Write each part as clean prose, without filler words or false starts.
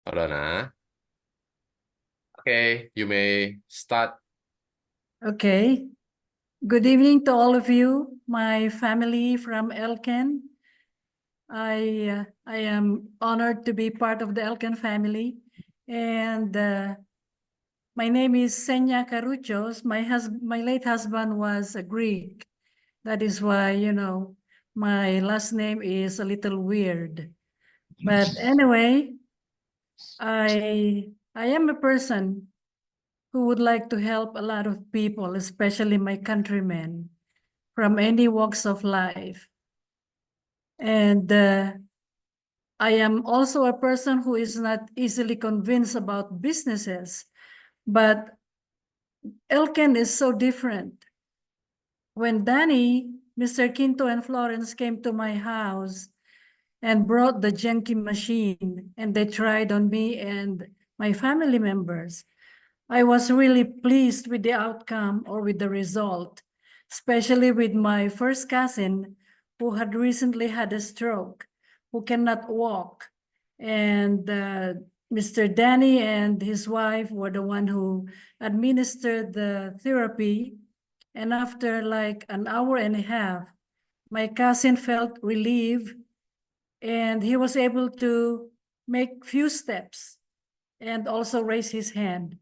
เอาแล้วนะ Okay, you may start. Okay. Good evening to all of you, my family from Elken. I am honored to be part of the Elken family. And my name is Senia Caruchos. My late husband was a Greek. That is why, my last name is a little weird. But anyway, I am a person who would like to help a lot of people, especially my countrymen from any walks of life. And I am also a person who is not easily convinced about businesses, but Elken is so different. When Danny, Mr. Quinto, and Florence came to my house and brought the Genqi machine, and they tried on me and my family members, I was really pleased with the outcome or with the result, especially with my first cousin who had recently had a stroke, who cannot walk. And Mr. Dani and his wife were the one who administered the therapy. And after like an hour and a half, my cousin felt relieved and he was able to make few steps and also raise his hand.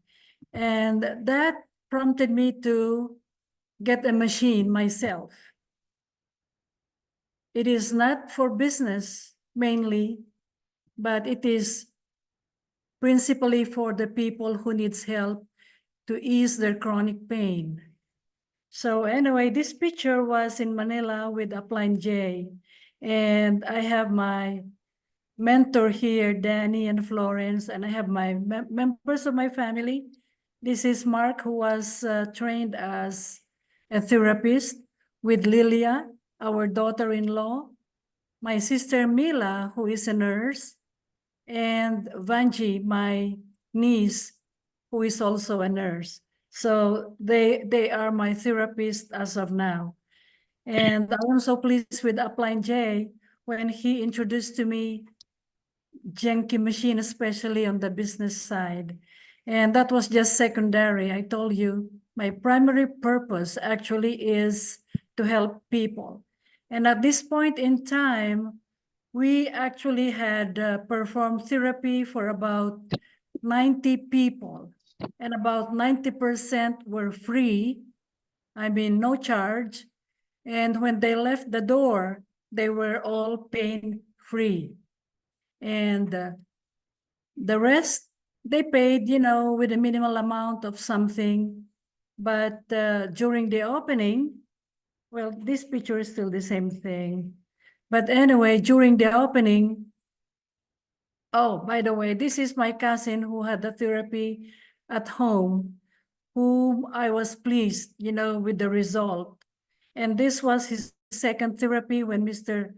And that prompted me to get a machine myself. It is not for business mainly, but it is principally for the people who needs help to ease their chronic pain. So anyway, this picture was in Manila with Upline J. And I have my mentor here, Danny and Florence, and I have my members of my family. This is Mark, who was trained as a therapist with Lilia, our daughter-in-law, my sister Mila, who is a nurse, and Vanji, my niece, who is also a nurse. So they are my therapists as of now. And I am so pleased with Upline J when he introduced to me Genqi machine, especially on the business side. And that was just secondary. I told you, my primary purpose actually is to help people. And at this point in time, we actually had performed therapy for about 90 people, and about 90% were free. I mean, no charge. And when they left the door, they were all pain-free. And the rest, they paid, with a minimal amount of something. But during the opening, well, this picture is still the same thing. But anyway, during the opening, oh, by the way, this is my cousin who had the therapy at home, whom I was pleased, with the result. And this was his second therapy when Mr.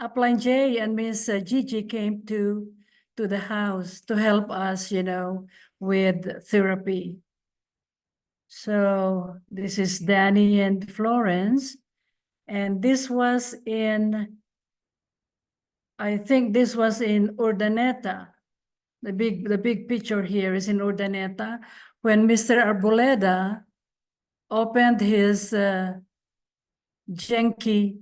Upline J and Miss Gigi came to the house to help us, with therapy. So this is Danny and Florence. And this was I think this was in Urdaneta. The big picture here is in Urdaneta when Mr. Arboleda opened his Genqi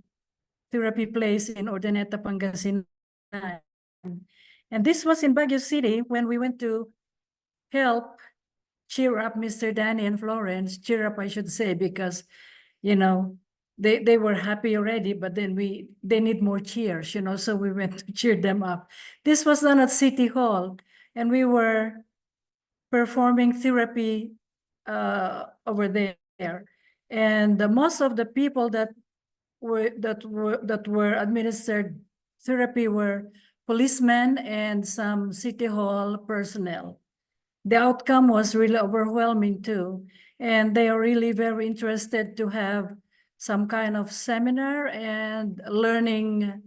therapy place in Urdaneta, Pangasinan. And this was in Baguio City when we went to help cheer up Mr. Dani and Florence, cheer up, I should say, because, they were happy already, but then they need more cheers, so we went to cheer them up. This was done at City Hall, and we were performing therapy over there. And most of the people that were administered therapy were policemen and some City Hall personnel. The outcome was really overwhelming too. And they are really very interested to have some kind of seminar and learning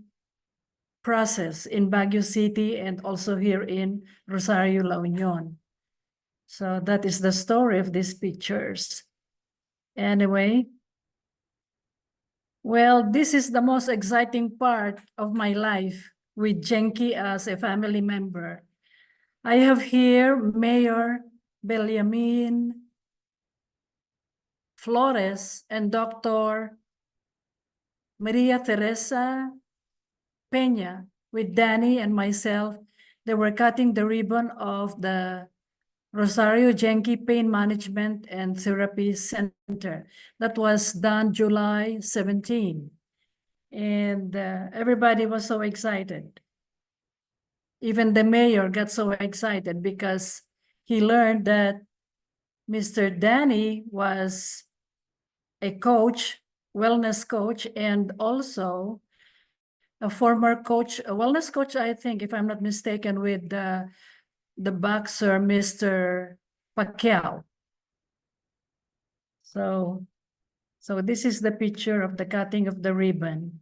process in Baguio City and also here in Rosario, La Union. So that is the story of these pictures. Anyway, well, this is the most exciting part of my life with Genqi as a family member. I have here Mayor Belyamin Flores and Dr. Maria Teresa Peña with Danny and myself. They were cutting the ribbon of the Rosario Genqi Pain Management and Therapy Center. That was done July 17. And everybody was so excited. Even the mayor got so excited because he learned that Mr. Dani was a coach, wellness coach, and also a former coach, a wellness coach, I think, if I'm not mistaken, with the boxer, Mr. Pacquiao. So this is the picture of the cutting of the ribbon.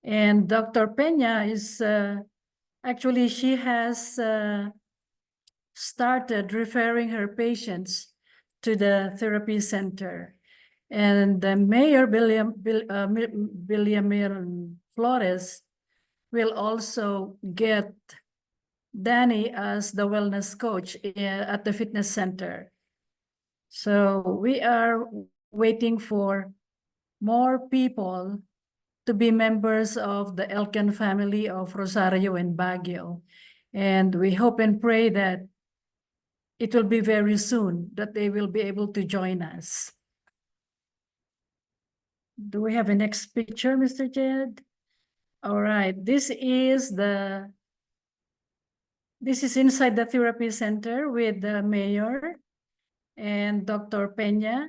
And Dr. Peña is, actually, she has started referring her patients to the therapy center. And the mayor, Villamir Flores, will also get Danny as the wellness coach at the fitness center. So we are waiting for more people to be members of the Elken family of Rosario and Baguio. And we hope and pray that it will be very soon that they will be able to join us. Do we have a next picture, Mr. Jed? All right, this is inside the therapy center with the mayor and Dr. Peña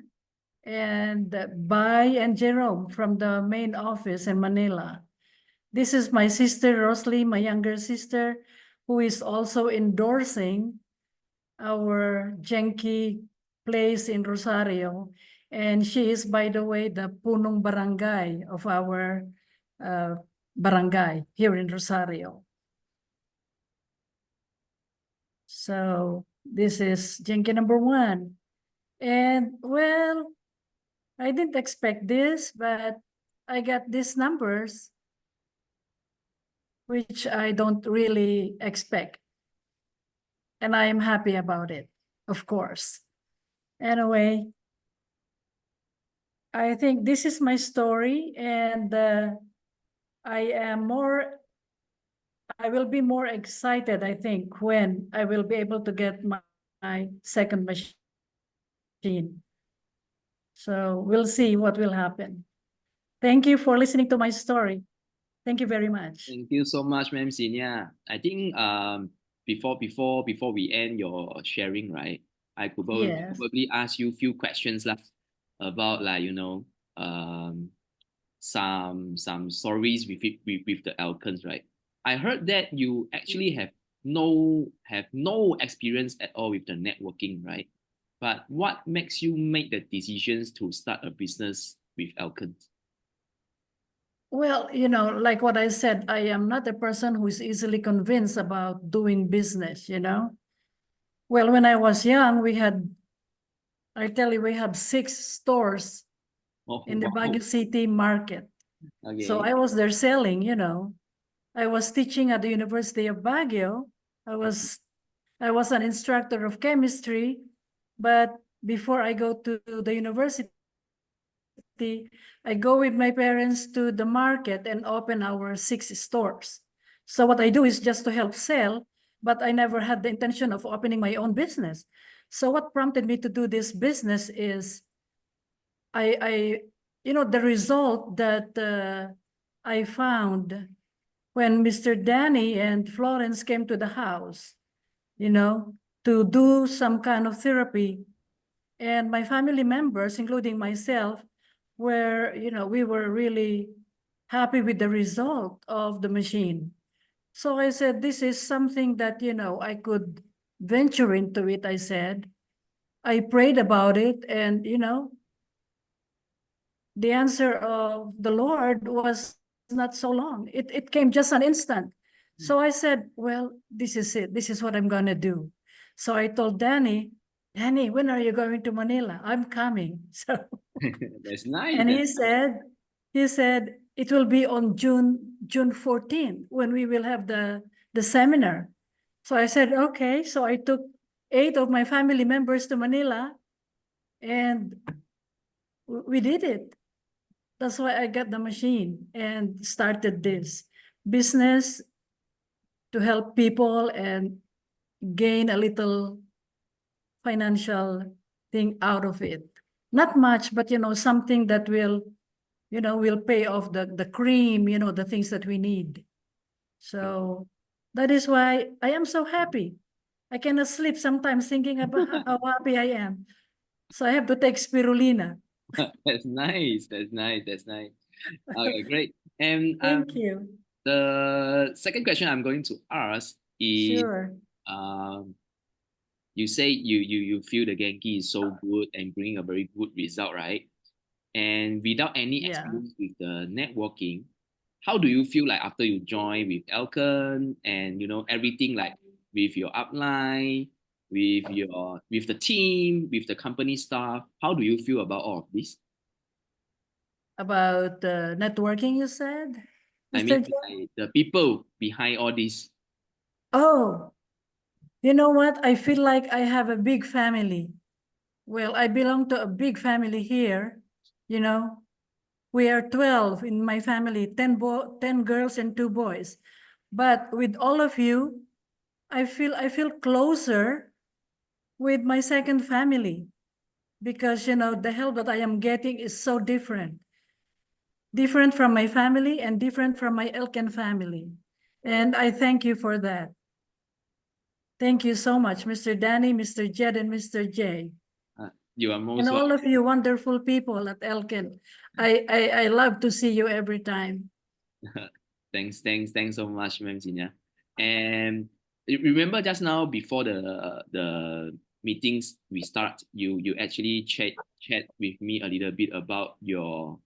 and Bai and Jerome from the main office in Manila. This is my sister, Rosalie, my younger sister, who is also endorsing our Genqi place in Rosario. And she is, by the way, the punong barangay of our barangay here in Rosario. So this is Genqi number 1. And well, I didn't expect this, but I got these numbers, which I don't really expect. And I am happy about it, of course. Anyway, I think this is my story, and I will be more excited, I think, when I will be able to get my second machine. So we'll see what will happen. Thank you for listening to my story. Thank you very much. Thank you so much, Ma'am Senia. I think before we end your sharing, right? I could Yes. probably ask you a few questions about some stories with the Elkens, right? I heard that you actually have no experience at all with the networking, right? But what makes you make the decisions to start a business with Elkens? Well, like what I said, I am not a person who is easily convinced about doing business, Well, when I was young, I tell you, we have 6 stores in the Baguio City market. Okay. So I was there selling, I was teaching at the University of Baguio. I was an instructor of chemistry, but before I go to the university, I go with my parents to the market and open our 6 stores. So what I do is just to help sell, but I never had the intention of opening my own business. So what prompted me to do this business is the result that I found when Mr. Dani and Florence came to the house, to do some kind of therapy. And my family members, including myself, we were really happy with the result of the machine. So I said, this is something that, I could venture into it, I said. I prayed about it, and, the answer of the Lord was not so long. It came just an instant. So I said, well, this is it. This is what I'm going to do. So I told Danny, when are you going to Manila? I'm coming. So That's nice. and he said it will be on June 14 when we will have the seminar. So I said, okay. So I took 8 of my family members to Manila and we did it. That's why I got the machine and started this business to help people and gain a little financial thing out of it. Not much, but something that will pay off the cream, the things that we need. So that is why I am so happy. I cannot sleep sometimes thinking about how happy I am. So I have to take spirulina. That's nice. That's nice. That's nice. Okay, great. And Thank you. the second question I'm going to ask is, Sure. um, you say you feel the Genki is so good and bringing a very good result, right? And without any Yeah. experience with the networking, how do you feel like after you join with Elken and everything, like with your upline, with the team, with the company staff? How do you feel about all of this? About networking, you said, I Mr. mean, J? like, the people behind all this. Oh, you know what? I feel like I have a big family. Well, I belong to a big family here. You know, we are 12 in my family, 10 girls and 2 boys. But with all of you, I feel closer with my second family because the help that I am getting is so different. Different from my family and different from my Elken family. And I thank you for that. Thank you so much, Mr. Dani, Mr. Jed, and Mr. J. You are And most all of you wonderful people at Elken. I love to see you every time. Thanks so much, Ma'am Senia. And remember just now before the meetings we start, you actually chat with me a little bit about your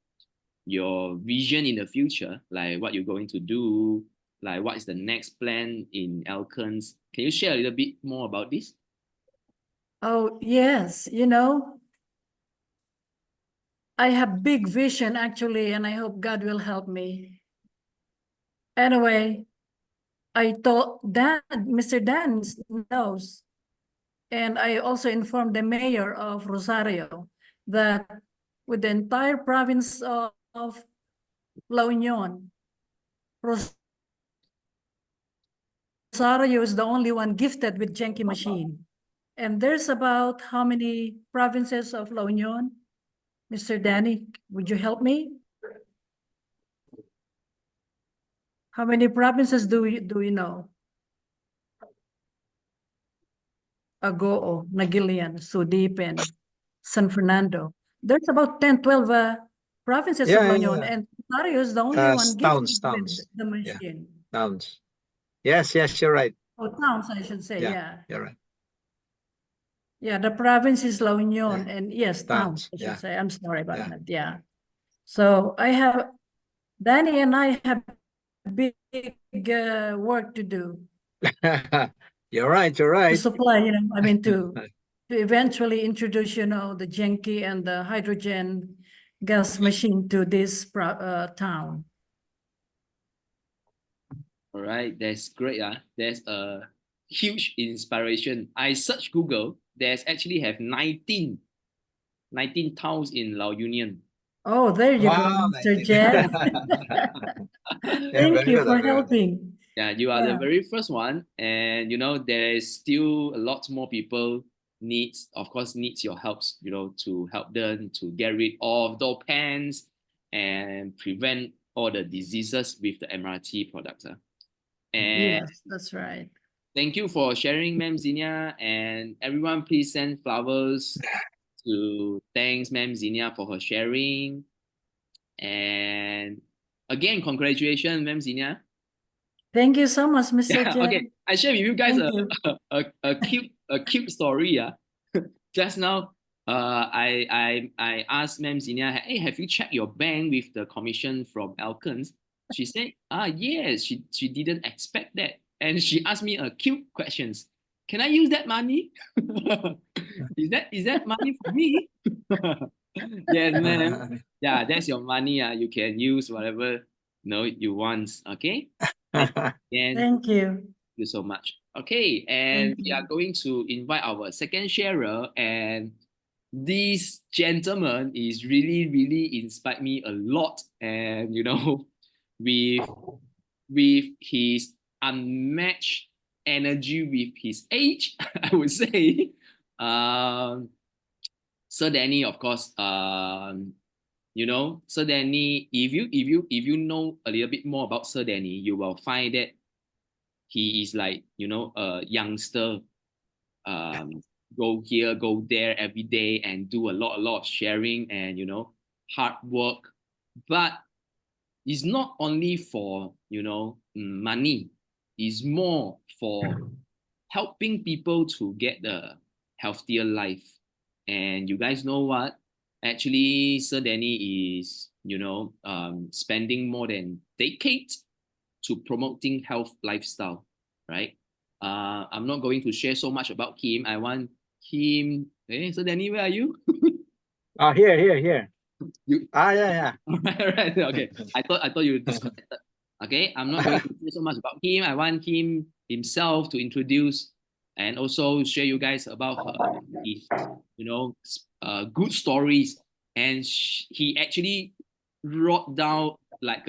vision in the future, like what you're going to do, like what is the next plan in Elkens. Can you share a little bit more about this? Oh, yes. I have big vision actually, and I hope God will help me. Anyway, I told Mr. Dan knows, and I also informed the mayor of Rosario that with the entire province of La Union, Rosario is the only one gifted with Genqi machine. And there's about how many provinces of La Union? Mr. Dani, would you help me? How many provinces do we know? Agoo, Nagilian, Sudipen, San Fernando. There's about 10, 12 provinces of La Union, and Rosario is the only one gifted with the machine. Towns. Yes, you're right. Oh, towns, I should say, yeah. You're right. Yeah, the province is La Union, Yeah. and yes, towns, I should say. I'm sorry about Yeah. that, yeah. So Danny and I have big work to do You're right. to supply, to eventually introduce, the Genqi and the hydrogen gas machine to this town. All right, that's great. There's a huge inspiration. I search Google. There's actually have 19 towns in La Union. Oh, there you go, Wow, Mr. 19. Jed. Thank very you good, for very good. helping. Yeah, you are the Yeah. very first one, and there is still a lot more people needs your helps, to help them to get rid of those pens and prevent all the diseases with the MRT products. And Yes, that's right. thank you for sharing, Ma'am Zinnia, and everyone please send flowers to thanks Ma'am Zinnia for her sharing. And again, congratulations, Ma'am Zinnia. Thank you so much, Mr. Yeah, Jed. okay. I share with you guys Thank you. a cute story. Just now, I asked Ma'am Zinnia, hey, have you checked your bank with the commission from Elkens? She said, yes, she didn't expect that. And she asked me a cute questions. Can I use that money? Is that money for me? Yes, ma'am. Yeah, that's your money. You can use whatever you want. Okay. And Thank you. you so much. Okay, and Thank we are you. going to invite our second sharer, and this gentleman is really inspired me a lot, and with with his unmatched energy with his age, I would say. Um, Sir Dani, of course. Sir Dani. If you know a little bit more about Sir Dani, you will find that he is like a youngster. Go here, go there every day, and do a lot of sharing and hard work. But it's not only for money. It's more for helping people to get a healthier life. And you guys know what? Actually, Sir Danny is spending more than decades to promoting health lifestyle, right? I'm not going to share so much about him. I want him. Hey, Sir Danny, where are you? Oh, here. You Yeah. right. Okay. I thought you were disconnected. Okay. I'm not going to say so much about him. I want him himself to introduce and also share you guys about his good stories. And he actually wrote down like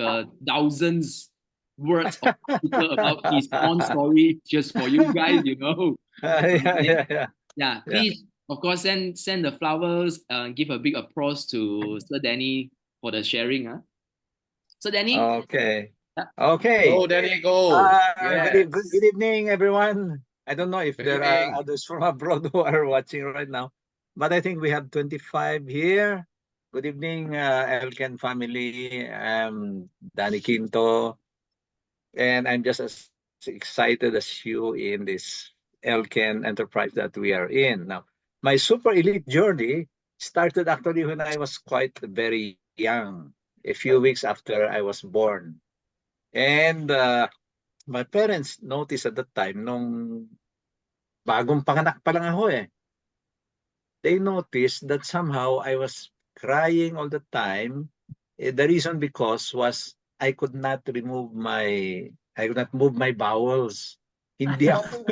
thousands words of article about his own story just for you guys. Okay. Yeah. Yeah, Yeah. please, of course, send the flowers. Give a big applause to Sir Danny for the sharing. Sir Danny, Okay. yeah, Okay. Go, Danny, go. Good Yes. evening, everyone. I don't know if Good there are evening. others from abroad who are watching right now, but I think we have 25 here. Good evening, Elken family. Danny Quinto, and I'm just as excited as you in this Elken enterprise that we are in. Now, my super elite journey started actually when I was quite very young, a few weeks after I was born. And my parents noticed at that time, nung bagong panganak pa lang ako they noticed that somehow I was crying all the time. The reason because was I could not move my bowels. Hindi ako,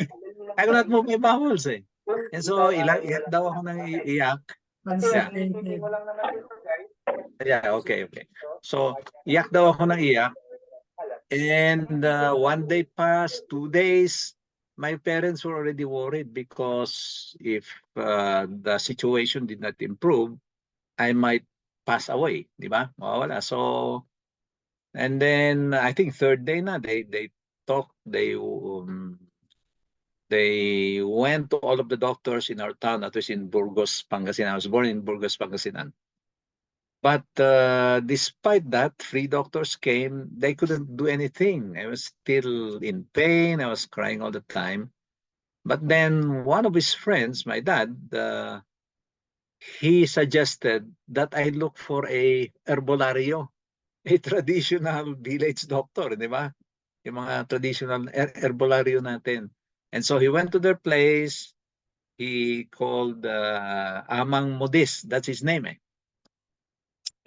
I could not move my bowels And so iyak daw ako ng iyak. Yeah. Constipated. Yeah, okay. So iyak daw ako ng iyak. And one day passed, 2 days. My parents were already worried because if the situation did not improve, I might pass away, di ba? Mawawala. So, and then I think third day na, they talked, they went to all of the doctors in our town, that was in Burgos, Pangasinan. I was born in Burgos, Pangasinan. But despite that, three doctors came. They couldn't do anything. I was still in pain. I was crying all the time. But then one of his friends, my dad, he suggested that I look for a herbolario, a traditional village doctor, di ba? Yung mga traditional herbolario natin. And so he went to their place. He called Amang Modis. That's his name.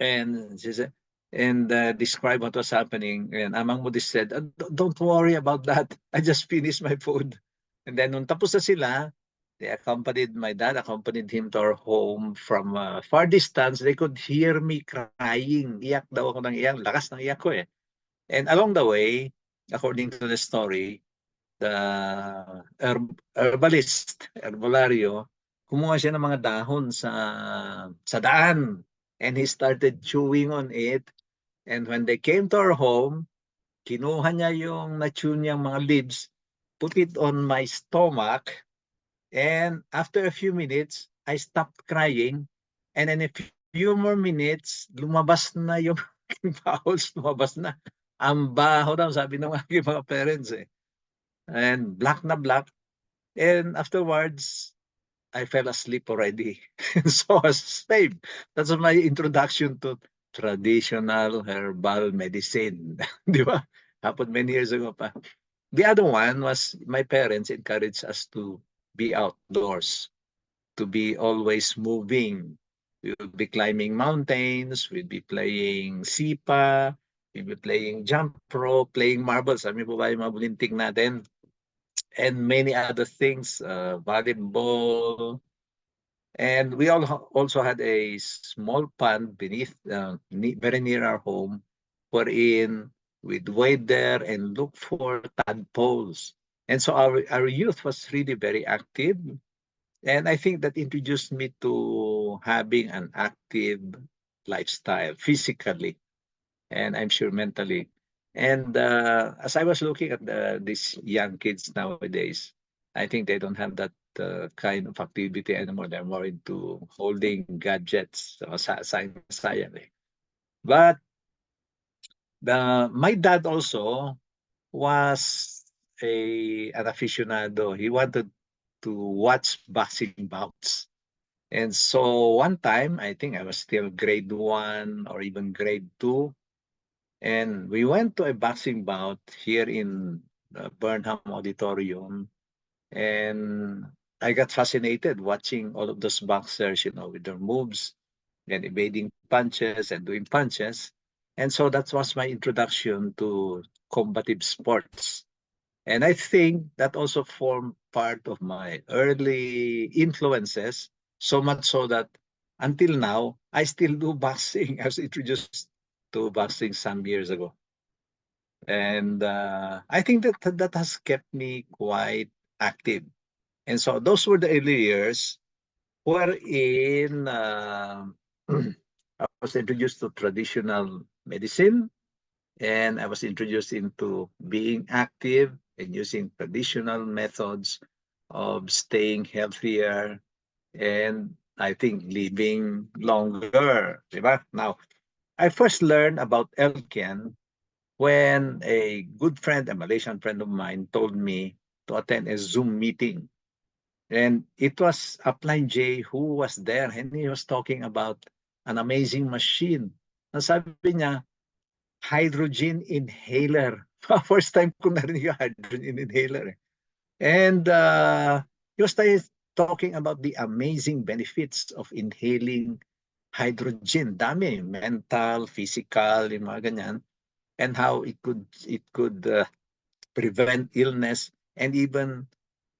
And she said, and describe what was happening. And Amang Modis said, don't worry about that. I just finished my food. And then nung tapos na sila, my dad accompanied him to our home from far distance. They could hear me crying. Iyak daw ako ng iyak. Lakas ng iyak ko And along the way, according to the story, the herbolario, kumuha siya ng mga dahon sa daan. And he started chewing on it. And when they came to our home, kinuha niya yung na-chew niyang mga leaves, put it on my stomach, and after a few minutes, I stopped crying. And in a few more minutes, lumabas na yung bowels, lumabas na. Ang baho daw, sabi ng aking mga parents And black na black. And afterwards, I fell asleep already. So I was saved. That's my introduction to traditional herbal medicine. Di ba? Happened many years ago pa. The other one was my parents encouraged us to be outdoors, to be always moving. We would be climbing mountains, we'd be playing sipa, we'd be playing jump rope, playing marbles. Alam niyo po ba yung mga bulinting natin? and many other things, volleyball. And we all also had a small pond beneath, very near our home, wherein we'd wade there and look for tadpoles. And so our youth was really very active. And I think that introduced me to having an active lifestyle physically, and I'm sure mentally. And as I was looking at these young kids nowadays, I think they don't have that kind of activity anymore. They're more into holding gadgets, so sayang. But my dad also was an aficionado. He wanted to watch boxing bouts. And so one time, I think I was still grade 1 or even grade 2, and we went to a boxing bout here in Burnham Auditorium, and I got fascinated watching all of those boxers, with their moves and evading punches and doing punches. And so that was my introduction to combative sports. And I think that also formed part of my early influences, so much so that until now, I still do boxing. I was introduced to boxing some years ago. And I think that has kept me quite active. And so those were the early years wherein I was introduced to traditional medicine, and I was introduced into being active and using traditional methods of staying healthier and I think living longer. Diba? Now, I first learned about Elken when a good friend, a Malaysian friend of mine, told me to attend a Zoom meeting. And it was Upline J who was there, and he was talking about an amazing machine. Ang sabi niya, hydrogen inhaler. First time ko narinig yung hydrogen inhaler. And he was talking about the amazing benefits of inhaling hydrogen. Dami, mental, physical, yung mga ganyan. And how it could prevent illness and even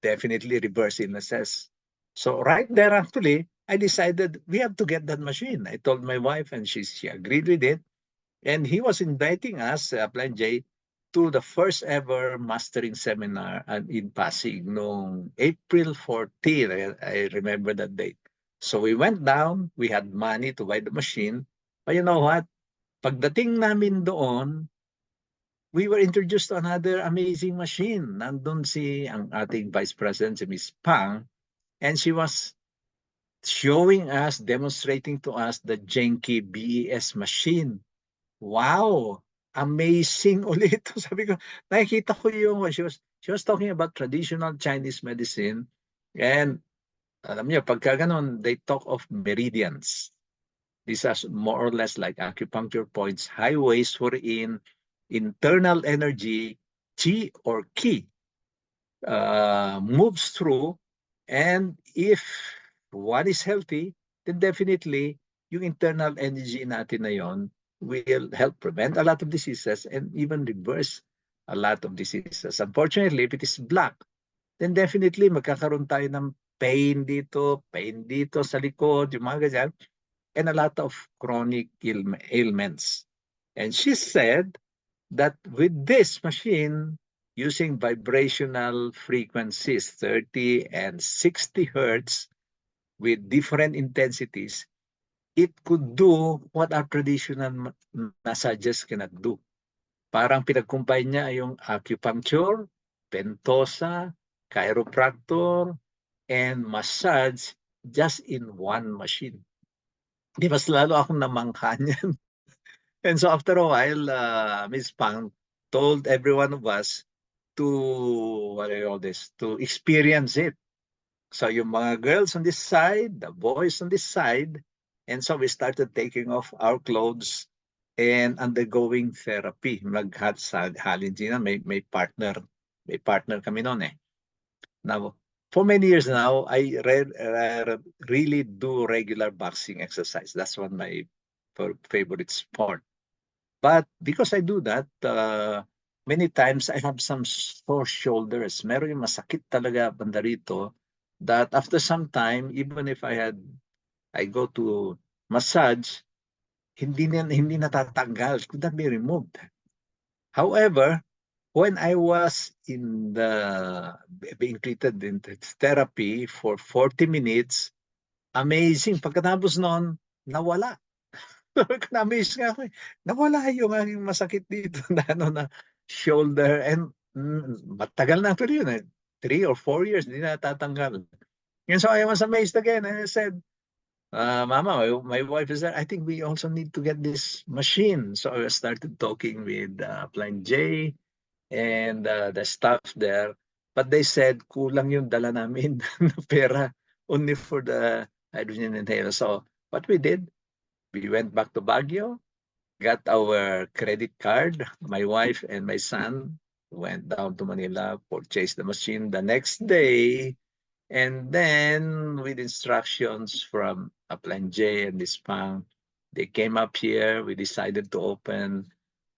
definitely reverse illnesses. So right there, actually, I decided we have to get that machine. I told my wife, and she agreed with it. And he was inviting us, Plan J, to the first ever mastering seminar in Pasig noong April 14. I remember that date. So we went down, we had money to buy the machine. But you know what? Pagdating namin doon, we were introduced to another amazing machine. Nandun ang ating Vice President, si Ms. Pang, and she was showing us, demonstrating to us the Genqi BES machine. Wow! Amazing ulit. Sabi ko, nakikita ko she was talking about traditional Chinese medicine, and alam niyo, pagka ganun, they talk of meridians. These are more or less like acupuncture points, highways wherein internal energy, qi or qi, moves through. And if one is healthy, then definitely yung internal energy natin na yon will help prevent a lot of diseases and even reverse a lot of diseases. Unfortunately, if it is black, then definitely magkakaroon tayo ng pain dito sa likod, yung mga ganyan, and a lot of chronic ailments. And she said that with this machine, using vibrational frequencies, 30 and 60 hertz, with different intensities, it could do what our traditional massages cannot do. Parang pinag-combine niya yung acupuncture, ventosa, chiropractor, and massage just in one machine. Di mas lalo akong namangha niyan. And so after a while, Ms. Pang told every one of us to, what do you call this, to experience it. So yung mga girls on this side, the boys on this side, and so we started taking off our clothes and undergoing therapy. Halin sila, may partner kami noon eh. Now, for many years now, I really do regular boxing exercise. That's one of my favorite sport. But because I do that, many times I have some sore shoulders. Meron yung masakit talaga banda rito that after some time, even if I go to massage, hindi natatanggal, could not be removed. However, when I was being treated in therapy for 40 minutes, amazing. Pagkatapos noon, nawala. Na-amaze nga ako. Nawala yung aking masakit dito na shoulder and matagal na actually yun. 3 or 4 years, hindi na natatanggal. And so I was amazed again. And I said, Mama, my wife is there. I think we also need to get this machine. So I started talking with Plan J and the staff there. But they said, kulang yung dala namin na pera only for the hydrogen inhaler. So what we did, we went back to Baguio, got our credit card. My wife and my son went down to Manila, purchased the machine the next day. And then with instructions from Upland J and Dispang, they came up here. We decided to open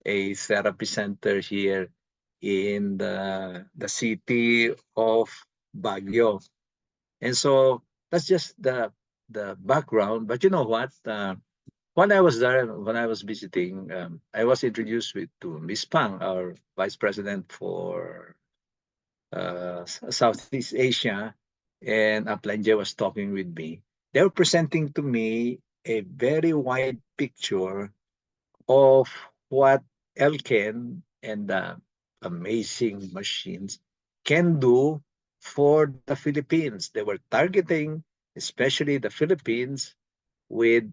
a therapy center here in the city of Baguio. And so that's just the background. But you know what? When I was there, when I was visiting, I was introduced to Miss Pang, our vice president for Southeast Asia, and Aplanje was talking with me. They were presenting to me a very wide picture of what Elken and the amazing machines can do for the Philippines. They were targeting, especially the Philippines, with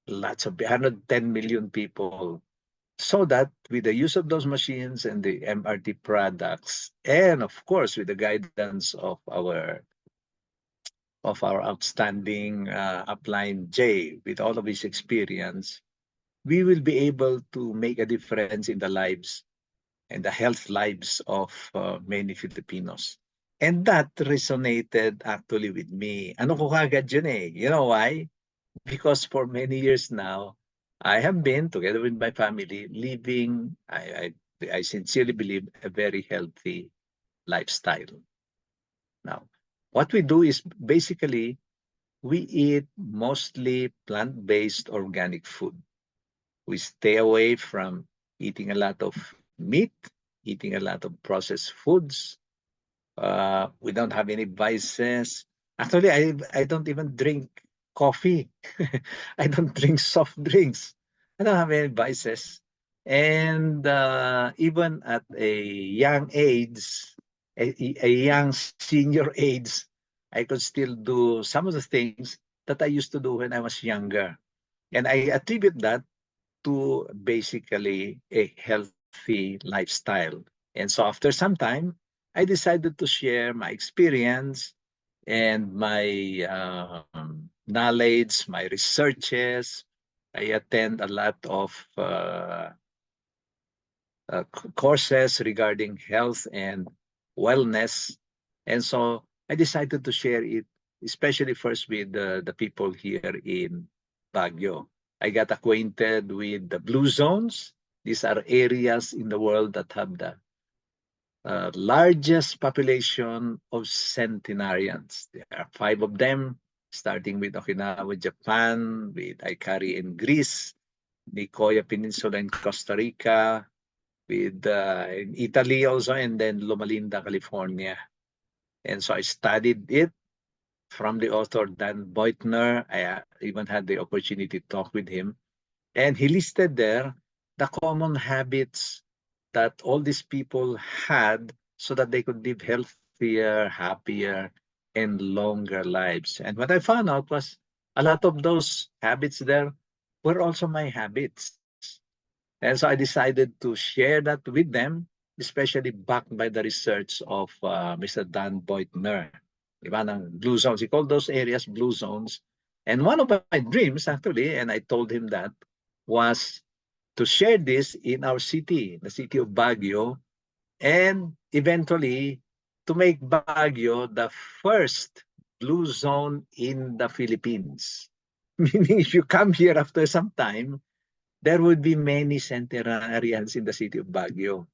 lots of 110 million people, so that with the use of those machines and the MRT products, and of course with the guidance of our outstanding upline Jay, with all of his experience, we will be able to make a difference in the lives and the health lives of many Filipinos. And that resonated actually with me. Ano ko kagad yun eh? You know why? Because for many years now, I have been, together with my family, living, I sincerely believe, a very healthy lifestyle. Now, what we do is basically, we eat mostly plant-based organic food. We stay away from eating a lot of meat, eating a lot of processed foods. We don't have any vices. Actually, I don't even drink coffee. I don't drink soft drinks. I don't have any vices. And even at a young age, a young senior age, I could still do some of the things that I used to do when I was younger. And I attribute that to basically a healthy lifestyle. And so after some time, I decided to share my experience and my knowledge, my researches. I attend a lot of courses regarding health and wellness. And so I decided to share it, especially first with the people here in Baguio. I got acquainted with the blue zones. These are areas in the world that have the largest population of centenarians. There are 5 of them, starting with Okinawa, Japan, with Aikari in Greece, Nicoya Peninsula in Costa Rica, with in Italy also, and then Loma Linda, California. And so I studied it from the author Dan Beutner. I even had the opportunity to talk with him. And he listed there the common habits that all these people had so that they could live healthier, happier, and longer lives. And what I found out was a lot of those habits there were also my habits. And so I decided to share that with them, especially backed by the research of Mr. Dan Beutner. Diba, ng blue zones. He called those areas blue zones. And one of my dreams, actually, and I told him that, was to share this in our city, the city of Baguio, and eventually to make Baguio the first blue zone in the Philippines. Meaning if you come here after some time, there would be many centenarians in the city of Baguio.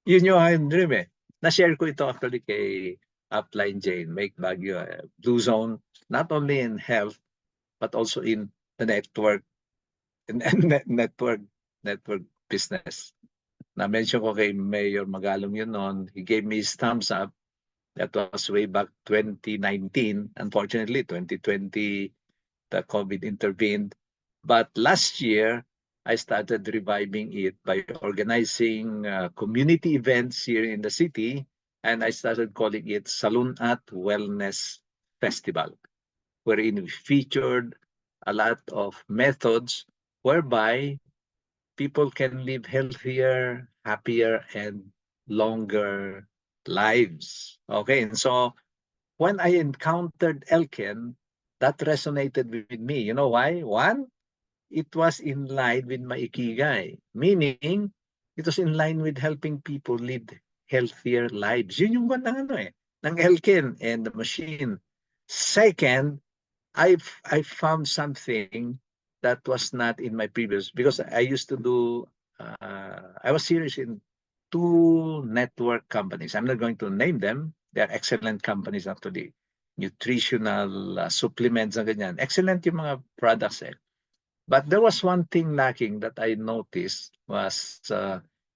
Yun yung aking dream eh. Na-share ko ito actually kay Upline Jane, Make Baguio, Blue Zone, not only in health, but also in the network, network business. Na-mention ko kay Mayor Magalong yun noon. He gave me his thumbs up. That was way back 2019. Unfortunately, 2020, the COVID intervened. But last year, I started reviving it by organizing community events here in the city, and I started calling it Salon at Wellness Festival, wherein we featured a lot of methods whereby people can live healthier, happier, and longer lives. Okay, and so when I encountered Elken, that resonated with me. You know why? One, it was in line with my ikigai, meaning it was in line with helping people live healthier lives. Yun yung ng ano eh, ng Elken and the machine. Second, I found something that was not in my previous, because I used to do I was serious in two network companies. I'm not going to name them. They're excellent companies actually. Nutritional supplements and ganyan. Excellent yung mga products eh. But there was one thing lacking that I noticed was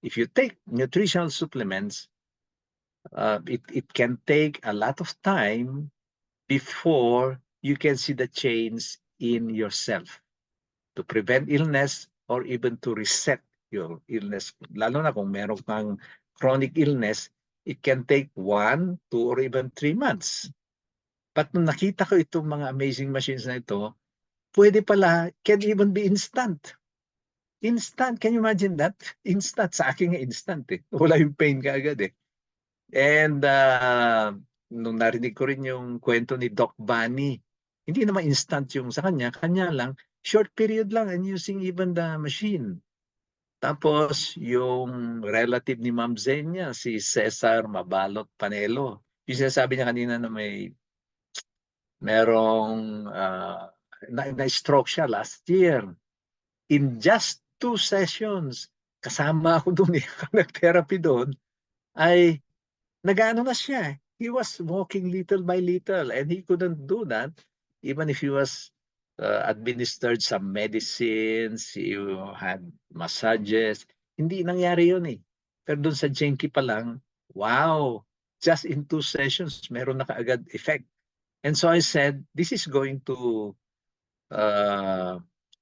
if you take nutritional supplements, it can take a lot of time before you can see the change in yourself to prevent illness or even to reset your illness. Lalo na kung meron kang chronic illness, it can take 1, 2, or even 3 months. But nung nakita ko itong mga amazing machines na ito, pwede pala, can even be instant. Instant, can you imagine that? Instant, sa akin nga instant eh. Wala yung pain kaagad eh. And nung narinig ko rin yung kwento ni Doc Bunny, hindi naman instant yung sa kanya, kanya lang, short period lang and using even the machine. Tapos yung relative ni Ma'am Zenia, si Cesar Mabalot Panelo, yung sinasabi niya kanina na merong na-stroke siya last year. In just 2 sessions, kasama ako doon eh, nag-therapy doon, ay nag-ano na siya. He was walking little by little and he couldn't do that even if he was administered some medicines, he had massages. Hindi nangyari yun eh. Pero doon sa Genqi pa lang, wow, just in 2 sessions, meron na kaagad effect. And so I said, this is going to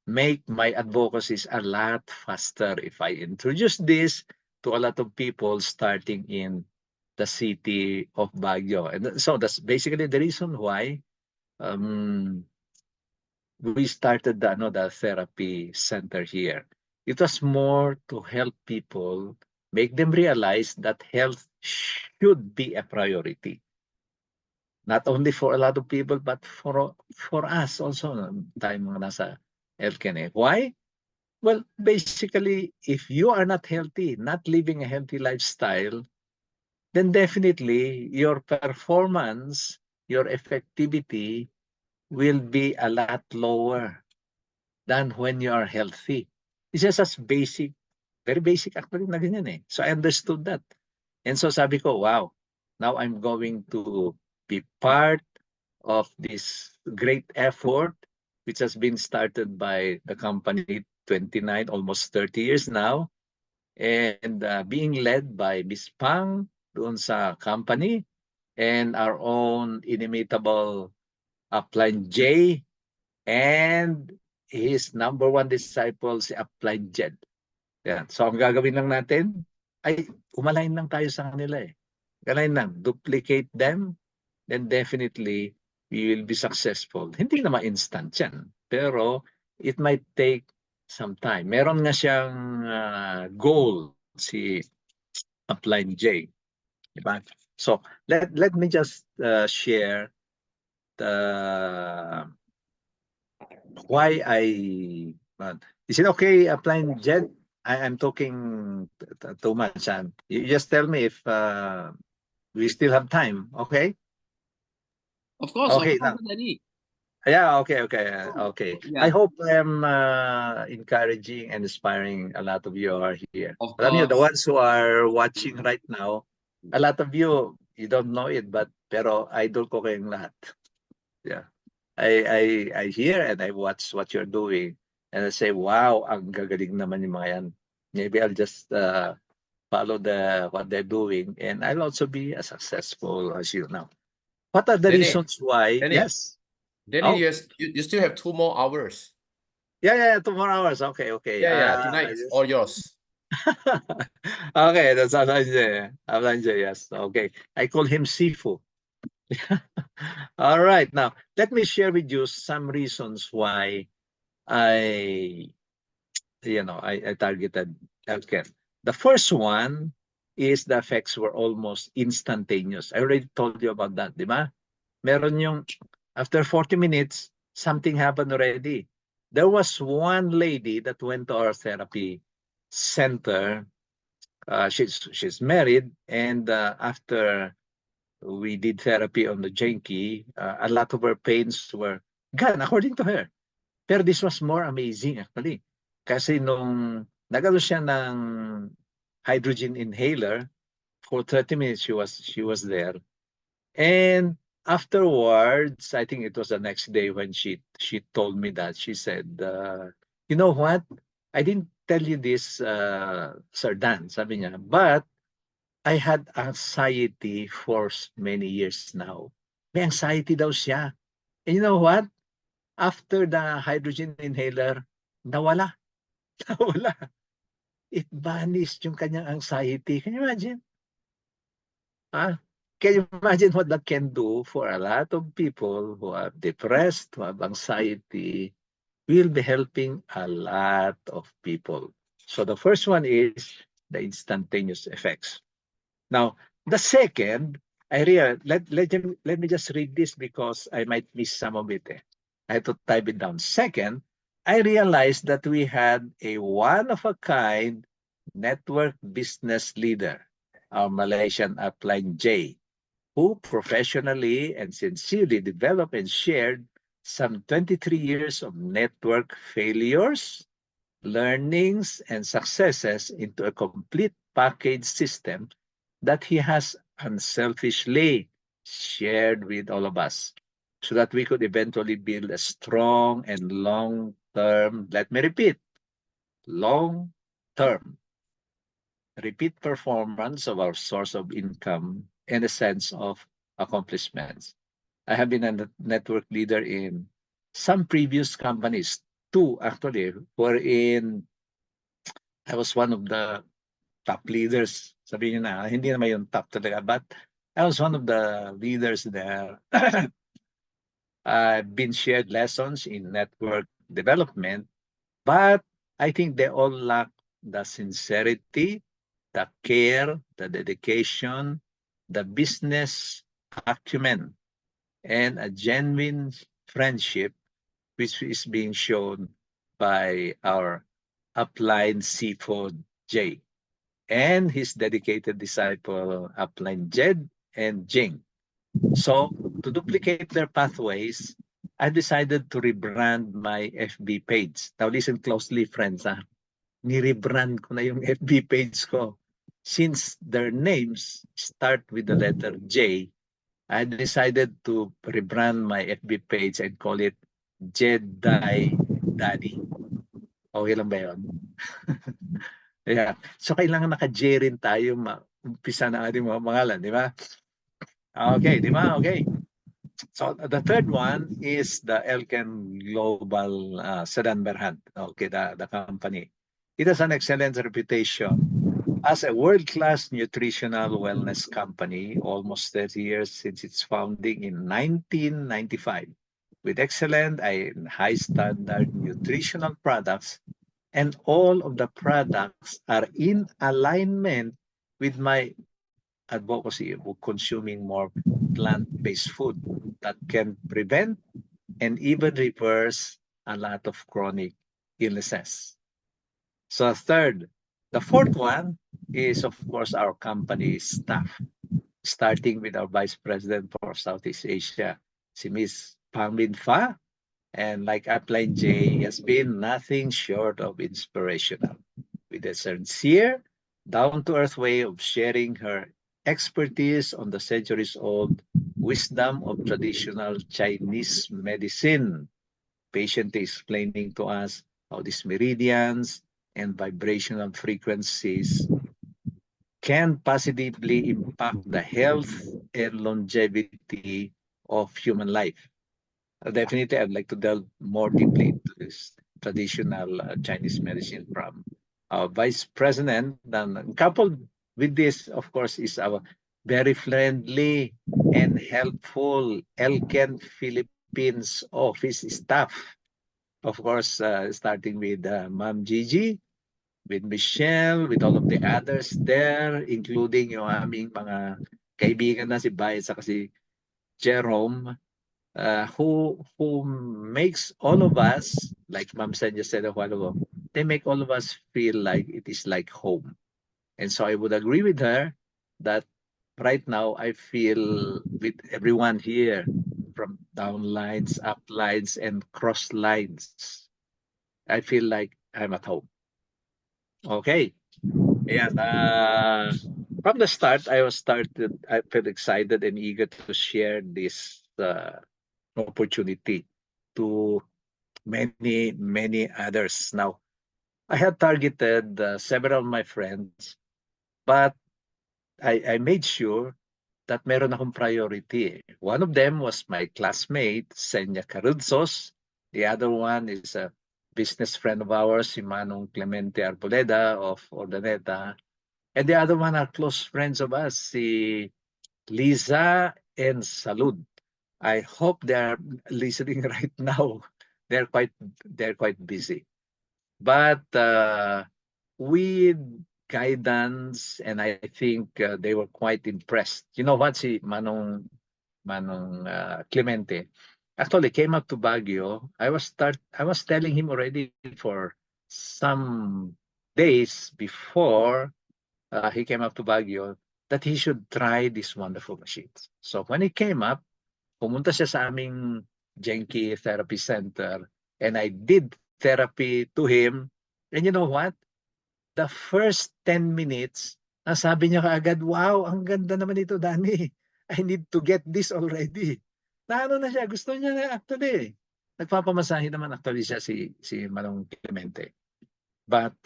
make my advocacies a lot faster if I introduce this to a lot of people starting in the city of Baguio. And so that's basically the reason why we started the therapy center here. It was more to help people, make them realize that health should be a priority. Not only for a lot of people, but for us also, tayong mga nasa Elken eh. Why? Well, basically, if you are not healthy, not living a healthy lifestyle, then definitely your performance, your effectivity will be a lot lower than when you are healthy. It's just as basic, very basic actually na ganyan eh. So I understood that. And so sabi ko, wow, now I'm going to be part of this great effort which has been started by the company 29, almost 30 years now, and being led by Ms. Pang doon sa company and our own inimitable Upline J and his number 1 disciple si Upline Jed. Yan. So ang gagawin lang natin ay umalain lang tayo sa kanila eh. Galain lang, duplicate them, then definitely we will be successful. Hindi naman instant yan, pero it might take some time. Meron nga siyang goal si Upline J. Diba? So let me just share the why is it okay, Upline J? I'm talking too much. You just tell me if we still have time, okay? Of course, Okay, Sir Dani. Yeah, okay, okay, okay. I Yeah, hope I'm encouraging and inspiring a lot of you are here. of Alam niyo, the course. ones who are watching right now, a lot of you, you don't know it, but pero idol ko kayong lahat. Yeah. I hear and I watch what you're doing and I say, wow, ang gagaling naman yung mga yan. Maybe I'll just follow what they're doing and I'll also be as successful as you now. What are the Danny, reasons why? Danny, Yes. Danny, Oh, you still have 2 more hours. yeah, 2 more hours. Okay, okay. Yeah. Tonight it's all yours. Okay, that's Alanje. Alanje, yes. Okay. I call him Sifu. All right. Now, let me share with you some reasons why I, I targeted Elken. The first one is the effects were almost instantaneous. I already told you about that, di ba? Meron yung, after 40 minutes, something happened already. There was one lady that went to our therapy center. She's married, and after we did therapy on the Genqi, a lot of her pains were gone, according to her. Pero this was more amazing actually. Kasi nung nagano siya ng hydrogen inhaler, for 30 minutes she was there. And afterwards, I think it was the next day when she told me that, she said, you know what? I didn't tell you this, Sir Dan, sabi niya, but I had anxiety for many years now. May anxiety daw siya. And you know what? After the hydrogen inhaler, nawala. Nawala. It vanished yung kanyang anxiety. Can you imagine? Ah, can you imagine what that can do for a lot of people who are depressed, who have anxiety? We'll be helping a lot of people. So the first one is the instantaneous effects. Now, the second, let me just read this because I might miss some of it. I have to type it down. Second, I realized that we had a one-of-a-kind network business leader, our Malaysian upline Jay, who professionally and sincerely developed and shared some 23 years of network failures, learnings, and successes into a complete package system that he has unselfishly shared with all of us so that we could eventually build a strong and long-term, let me repeat, long-term, repeat performance of our source of income and a sense of accomplishments. I have been a network leader in some previous companies, two actually, wherein I was one of the top leaders. Sabihin niyo na, hindi naman yung top talaga, but I was one of the leaders there. I've been shared lessons in network development, but I think they all lack the sincerity, the care, the dedication, the business acumen, and a genuine friendship which is being shown by our upline Seafood J and his dedicated disciple upline Jed and Jing. So to duplicate their pathways, I decided to rebrand my FB page. Now listen closely, friends. Ni-rebrand ko na yung FB page ko. Since their names start with the letter J, I decided to rebrand my FB page and call it Jedi Daddy. Okay lang ba yun? Yeah. So kailangan naka-J rin tayo umpisa ng ating mga pangalan, di ba? Okay, di ba? Okay. So the third one is the Elken Global Sedan Berhad, okay, the company. It has an excellent reputation as a world-class nutritional wellness company, almost 30 years since its founding in 1995, with excellent and high standard nutritional products, and all of the products are in alignment with my advocacy of consuming more plant-based food that can prevent and even reverse a lot of chronic illnesses. So third, the fourth one is of course our company staff, starting with our Vice President for Southeast Asia, si Ms. Pang Min Fa, And like Upline J has been nothing short of inspirational, with a sincere, down-to-earth way of sharing her expertise on the centuries-old wisdom of traditional Chinese medicine, patiently explaining to us how these meridians and vibrational frequencies can positively impact the health and longevity of human life. Definitely, I'd like to delve more deeply into this traditional Chinese medicine from our Vice President. And coupled with this, of course, is our very friendly and helpful Elken Philippines office staff. Of course, starting with Ma'am Gigi, with Michelle, with all of the others there, including yung aming mga kaibigan na si Bay at si Jerome, who makes all of us, like Ma'am Senia said a while ago, they make all of us feel like it is like home. And so I would agree with her that right now I feel with everyone here, from down lines, up lines, and cross lines, I feel like I'm at home. Okay. Yeah. From the start, I felt excited and eager to share this opportunity to many others. Now, I had targeted several of my friends, but I made sure that meron akong priority. One of them was my classmate, Senia Carudsos. The other one is a business friend of ours, si Manong Clemente Arboleda of Urdaneta. And the other one are close friends of us, si Liza and Salud. I hope they're listening right now. They're quite busy. But with guidance, and I think they were quite impressed. You know what, si Manong Clemente actually came up to Baguio. I was telling him already for some days before he came up to Baguio that he should try these wonderful machines. So when he came up, pumunta siya sa aming Genqi Therapy Center, and I did therapy to him. And you know what? The first 10 minutes, sabi niya kaagad, wow, ang ganda naman ito, Dani. I need to get this already. Naano na siya, gusto niya na actually. Nagpapamasahe naman actually siya si Manong Clemente. But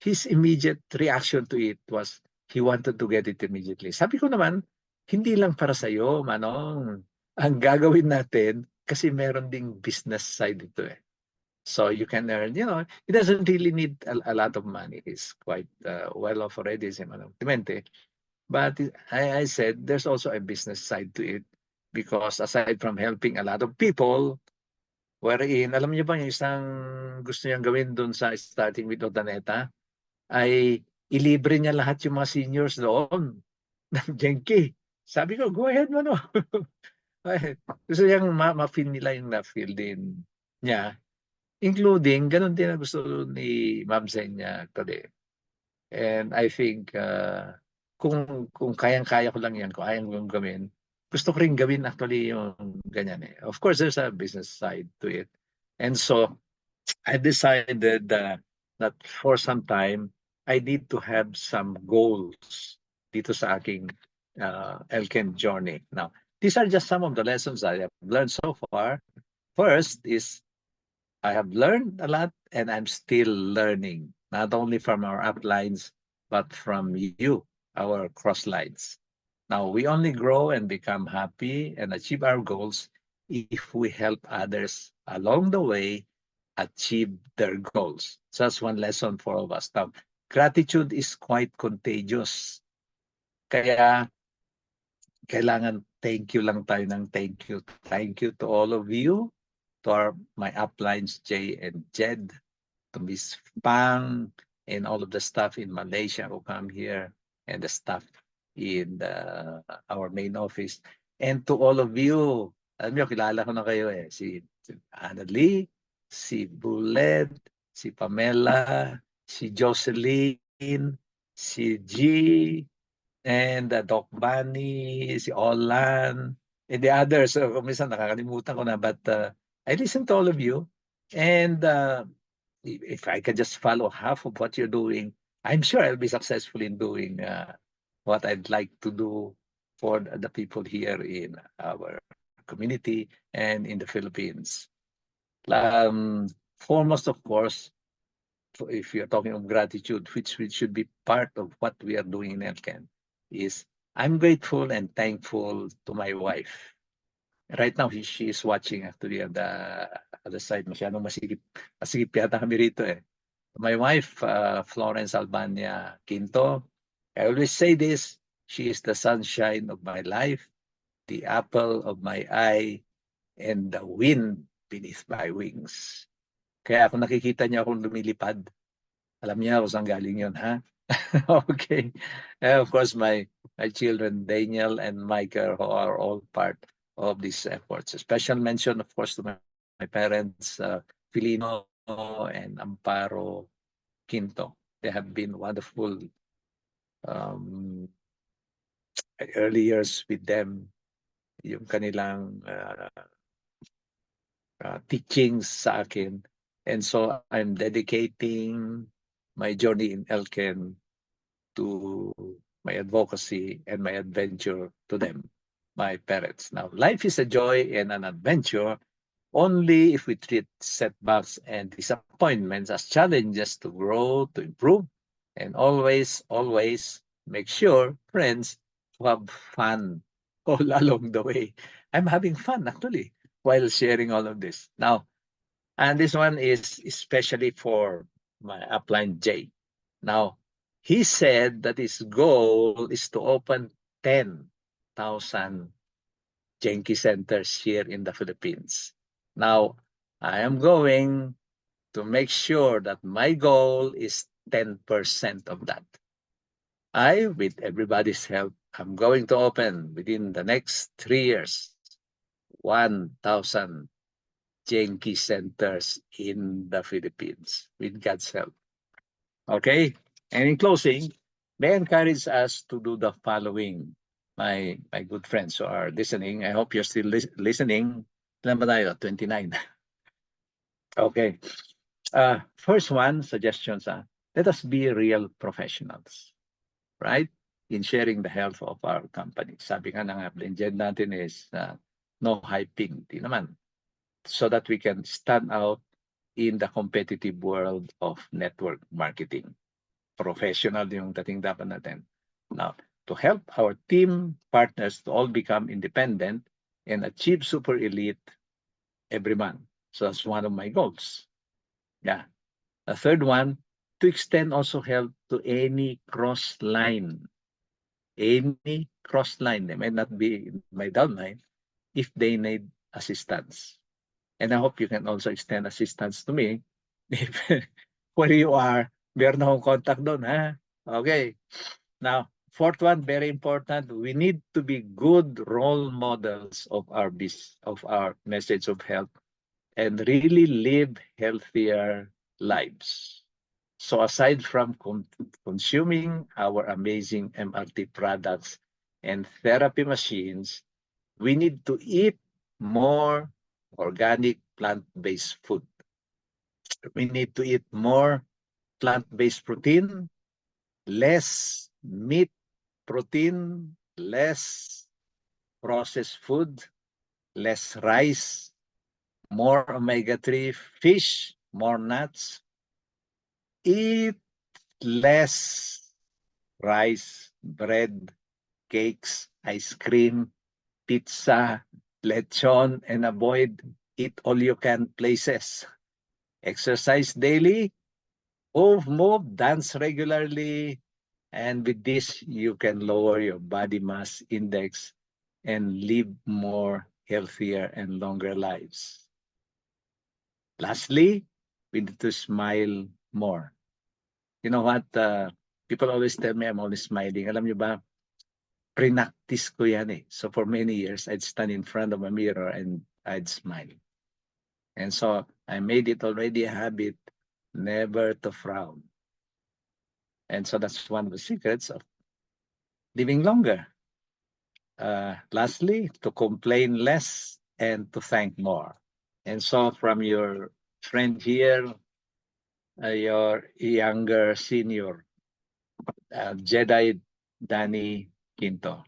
his immediate reaction to it was he wanted to get it immediately. Sabi ko naman, hindi lang para sa'yo, Manong. Ang gagawin natin, kasi meron ding business side ito eh. So you can earn, it doesn't really need a lot of money. It's quite well off already, si Manong Clemente. But I said, there's also a business side to it. Because aside from helping a lot of people, wherein, alam niyo ba yung isang gusto niyang gawin dun sa starting with Urdaneta, ay ilibre niya lahat yung mga seniors doon ng Genqi. Sabi ko, go ahead, Mano. Gusto niyang ma-feel nila yung na-feel din niya. Including, ganun din ang gusto ni Ma'am Senia today. And I think, kung kayang-kaya ko lang yan, kung kayang kong gawin, gusto ko rin gawin actually yung ganyan eh. Of course, there's a business side to it. And so, I decided that for some time, I need to have some goals dito sa aking Elken journey. Now, these are just some of the lessons I have learned so far. First is I have learned a lot and I'm still learning, not only from our uplines, but from you, our crosslines. Now, we only grow and become happy and achieve our goals if we help others along the way achieve their goals. So that's one lesson for all of us. Now, gratitude is quite contagious. Kaya kailangan thank you lang tayo ng thank you. Thank you to all of you, to my uplines, Jay and Jed, to Miss Pang, and all of the staff in Malaysia who come here, and the staff in our main office. And to all of you, alam niyo, kilala ko na kayo eh, si Annalie, si Bullet, si Pamela, si Jocelyn, si G, and Doc Bunny, si Olan, and the others. So, minsan nakakalimutan ko na, but I listen to all of you, and if I can just follow half of what you're doing, I'm sure I'll be successful in doing what I'd like to do for the people here in our community and in the Philippines. Um, Foremost, of course, if you're talking of gratitude, which should be part of what we are doing in Elken, is I'm grateful and thankful to my wife. Right now, she is watching actually at the other side. Masyadong masigip yata kami rito eh. My wife, Florence Albania Quinto, I always say this, she is the sunshine of my life, the apple of my eye, and the wind beneath my wings. Kaya kung nakikita niya akong lumilipad, alam niya kung saan galing yun, ha? Okay. Of course, my children, Daniel and Michael, who are all part of these efforts. A special mention, of course, to my parents, Filino and Amparo Quinto. They have been wonderful um, early years with them. Yung kanilang teachings sa akin. And so I'm dedicating my journey in Elken to my advocacy and my adventure to them, my parents. Now, life is a joy and an adventure only if we treat setbacks and disappointments as challenges to grow, to improve, and always make sure, friends, to have fun all along the way. I'm having fun actually while sharing all of this. Now, and this one is especially for my upline Jay. Now, he said that his goal is to open 10,000 Genqi centers here in the Philippines. Now, I am going to make sure that my goal is 10% of that. With everybody's help, I'm going to open within the next 3 years 1,000 Genqi centers in the Philippines with God's help. Okay? And in closing, may I encourage us to do the following, my good friends who are listening. I hope you're still listening. Ilan ba tayo? 29. Okay. First one, suggestions. Let us be real professionals, right? In sharing the health of our company. Sabi nga ng blend natin is no hyping. Di naman. So that we can stand out in the competitive world of network marketing. Professional yung dating dapat natin. Now, to help our team partners to all become independent and achieve super elite every month. So that's one of my goals. Yeah. The third one, to extend also help to any cross line. Any cross line, they may not be my downline if they need assistance. And I hope you can also extend assistance to me if where you are, meron akong contact doon, ha? Okay. Now, fourth one, very important, we need to be good role models of our message of health and really live healthier lives. So aside from consuming our amazing MRT products and therapy machines, we need to eat more organic plant-based food. We need to eat more plant-based protein, less meat protein, less processed food, less rice, more omega-3 fish, more nuts. Eat less rice, bread, cakes, ice cream, pizza, lechon, and avoid eat all you can places. Exercise daily, move, dance regularly, and with this, you can lower your body mass index and live more healthier and longer lives. Lastly, we need to smile more. You know what? People always tell me I'm always smiling. Alam niyo ba, pre-practice ko yan eh. So for many years, I'd stand in front of a mirror and I'd smile. And so I made it already a habit never to frown. And so that's one of the secrets of living longer. Lastly, to complain less and to thank more. and saw from your friend here, your younger senior, Jedi Dani Quinto.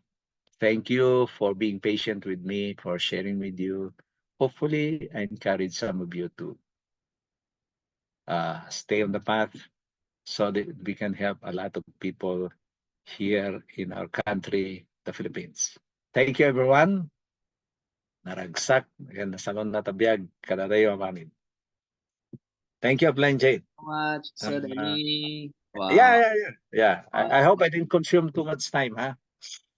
Thank you for being patient with me, for sharing with you. Hopefully, I encourage some of you to stay on the path so that we can help a lot of people here in our country, the Philippines. Thank you, everyone. Naragsak, nasalon na tabiyag, kadadayo amin. Thank you, Upline Jade. So much, Sir Dani. Wow. Yeah. I hope I didn't consume too much time, huh?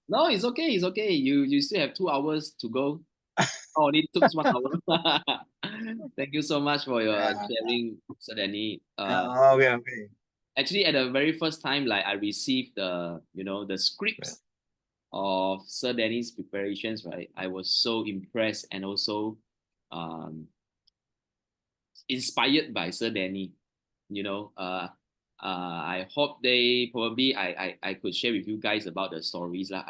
No, it's okay. It's okay. You still have 2 hours to go. Oh, it took 1 hour. Thank you so much for your sharing, Sir Dani. Okay. Actually, at the very first time, like I received the scripts of Sir Dani's preparations, right? I was so impressed and also inspired by Sir Dani. I hope they probably I could share with you guys about the stories lah.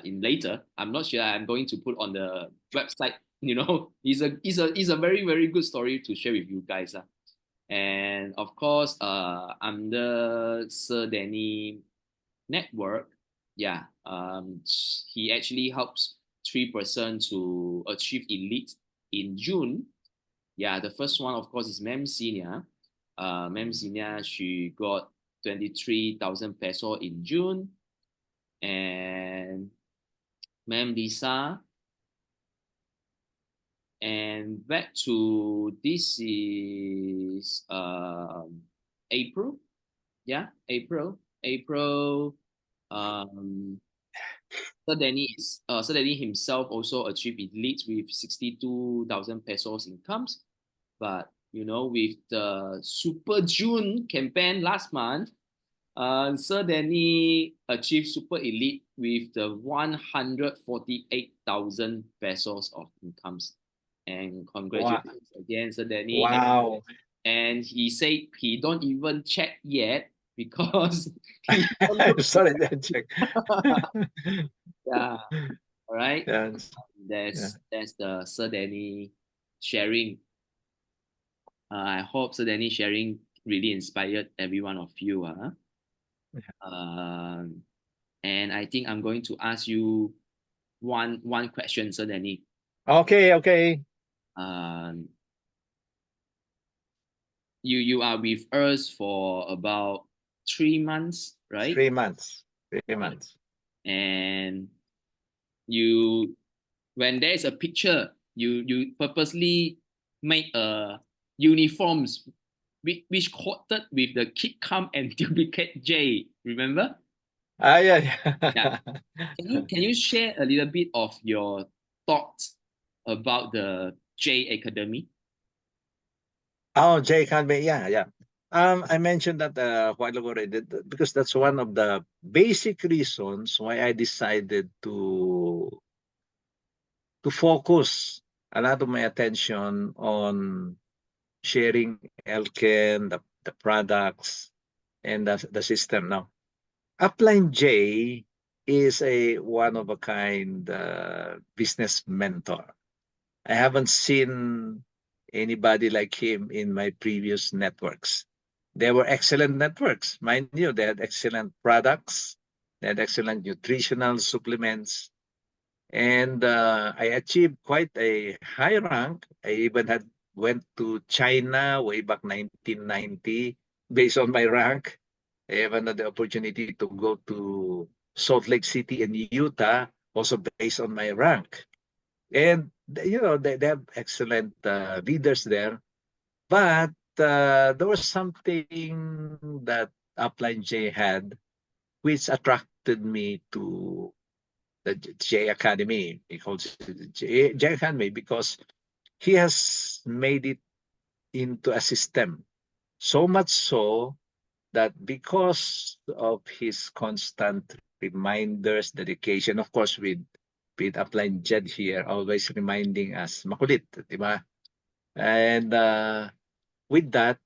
In later, I'm not sure. I'm going to put on the website. It's a very very good story to share with you guys lah. And of course, under Sir Dani network, yeah, he actually helps 3% to achieve elite in June. Yeah, the first one, of course, is Ma'am Senia. Ma'am Senia, she got 23,000 peso in June. And Ma'am Lisa. And back to this is April. Yeah, April. Sir Dani himself also achieved elite with 62,000 pesos incomes. But with the Super June campaign last month, Sir Dani achieved super elite with the 148,000 pesos of incomes. And congratulations again, Sir Dani. Wow. And he said he don't even check yet because Sorry, I didn't check. Yeah. All right. Yes. That's the Sir Dani sharing. I hope Sir Dani sharing really inspired every one of you. And I think I'm going to ask you one question, Sir Dani. Okay. You are with us for about 3 months, right? 3 months. 3 months. And when there is a picture, you purposely make uniforms which quoted with the Kid Come and Duplicate J. Remember? Yeah. Can you share a little bit of your thoughts about the J Academy? Oh, J Academy, yeah. I mentioned that a while ago already because that's one of the basic reasons why I decided to focus a lot of my attention on sharing Elken, the products, and the system. Now, Upline J is a one-of-a-kind business mentor. I haven't seen anybody like him in my previous networks. They were excellent networks. Mind you, they had excellent products, they had excellent nutritional supplements, and I achieved quite a high rank. I even went to China way back 1990 based on my rank. I even had the opportunity to go to Salt Lake City in Utah, also based on my rank. And they have excellent leaders there. But there was something that Upline J had, which attracted me to the J Academy. He calls it J Academy because he has made it into a system. So much so that because of his constant reminders, dedication, of course, with Upline Jed here, always reminding us, makulit, di ba? And with that,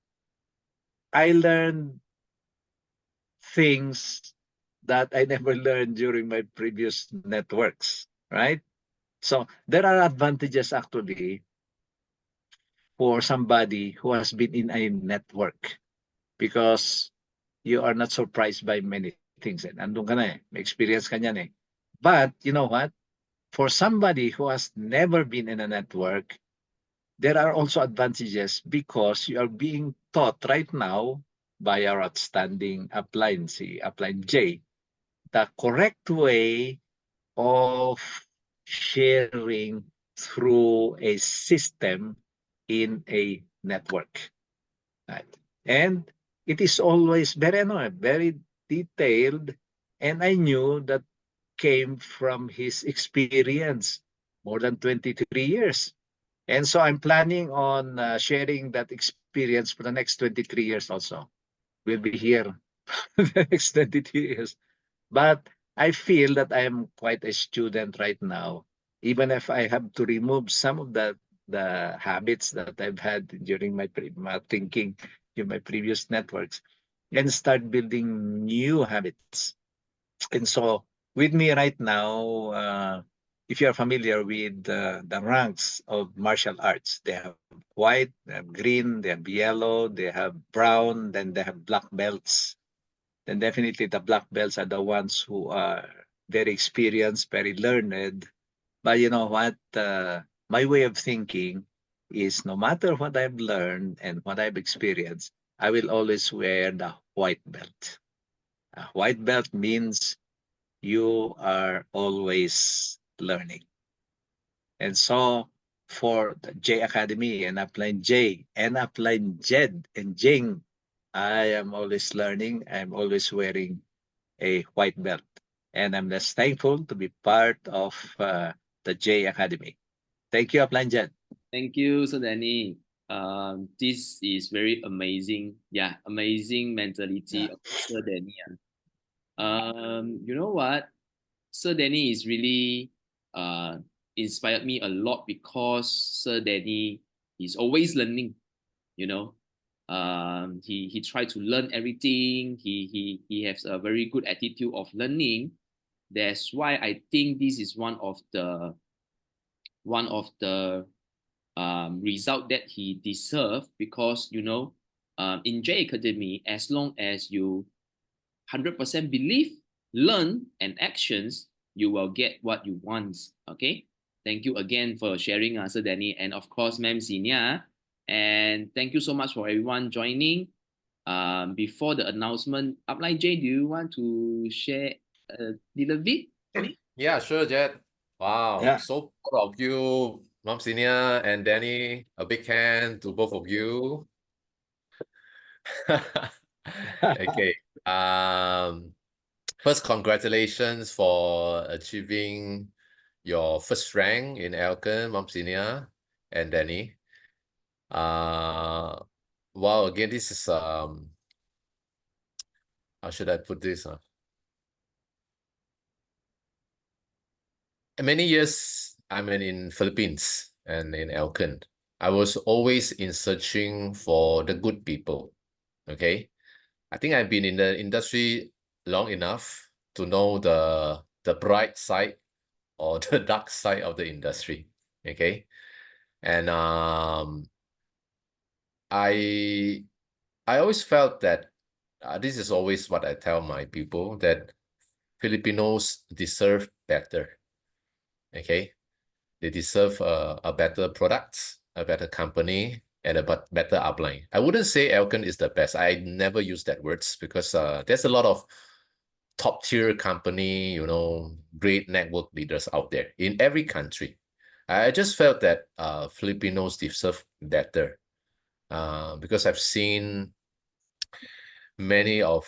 I learned things that I never learned during my previous networks, right? So there are advantages actually for somebody who has been in a network, because you are not surprised by many things. And andun ka na eh. May experience ka niyan eh. But you know what? For somebody who has never been in a network, there are also advantages because you are being taught right now by our outstanding upline, si upline J, the correct way of sharing through a system in a network. Right? And it is always very detailed. And I knew that came from his experience, more than 23 years. And so I'm planning on sharing that experience for the next 23 years also. We'll be here the next 23 years. But I feel that I am quite a student right now, even if I have to remove some of the habits that I've had during my thinking in my previous networks, and start building new habits. And so with me right now, if you're familiar with the ranks of martial arts, they have white, they have green, they have yellow, they have brown, then they have black belts. Then definitely the black belts are the ones who are very experienced, very learned. But you know what? My way of thinking is no matter what I've learned and what I've experienced, I will always wear the white belt. A white belt means you are always learning. And so for the J Academy and Upline J and Upline Jed and Jing, I am always learning. I'm always wearing a white belt. And I'm just thankful to be part of the J Academy. Thank you, Upline Jed. Thank you, Sir Dani. This is very amazing. Yeah, amazing mentality of Sir Dani. You know what? Sir Dani is really inspired me a lot because Sir Dani is always learning. You know, he tried to learn everything. He has a very good attitude of learning. That's why I think this is one of the result that he deserved, because you know, in J Academy, as long as you 100% believe, learn, and actions, you will get what you want. Okay. Thank you again for sharing, Sir Dani, and of course, Ma'am Senia. And thank you so much for everyone joining. Before the announcement, Upline J, do you want to share a little bit? Yeah, sure, Jed. Wow, Yeah. so proud of you, Mom Senia and Danny. A big hand to both of you. Okay. First, congratulations for achieving your first rank in Elken, Mom Senia and Danny. Wow, again, this is how should I put this? Many years I'm in Philippines and in Elken. I was always in searching for the good people. Okay. I think I've been in the industry long enough to know the bright side or the dark side of the industry. Okay. And I always felt that this is always what I tell my people, that Filipinos deserve better. Okay. They deserve a better product, a better company, and a better upline. I wouldn't say Elken is the best. I never use that words because there's a lot of top tier company, you know, great network leaders out there in every country. I just felt that Filipinos deserve better because I've seen many of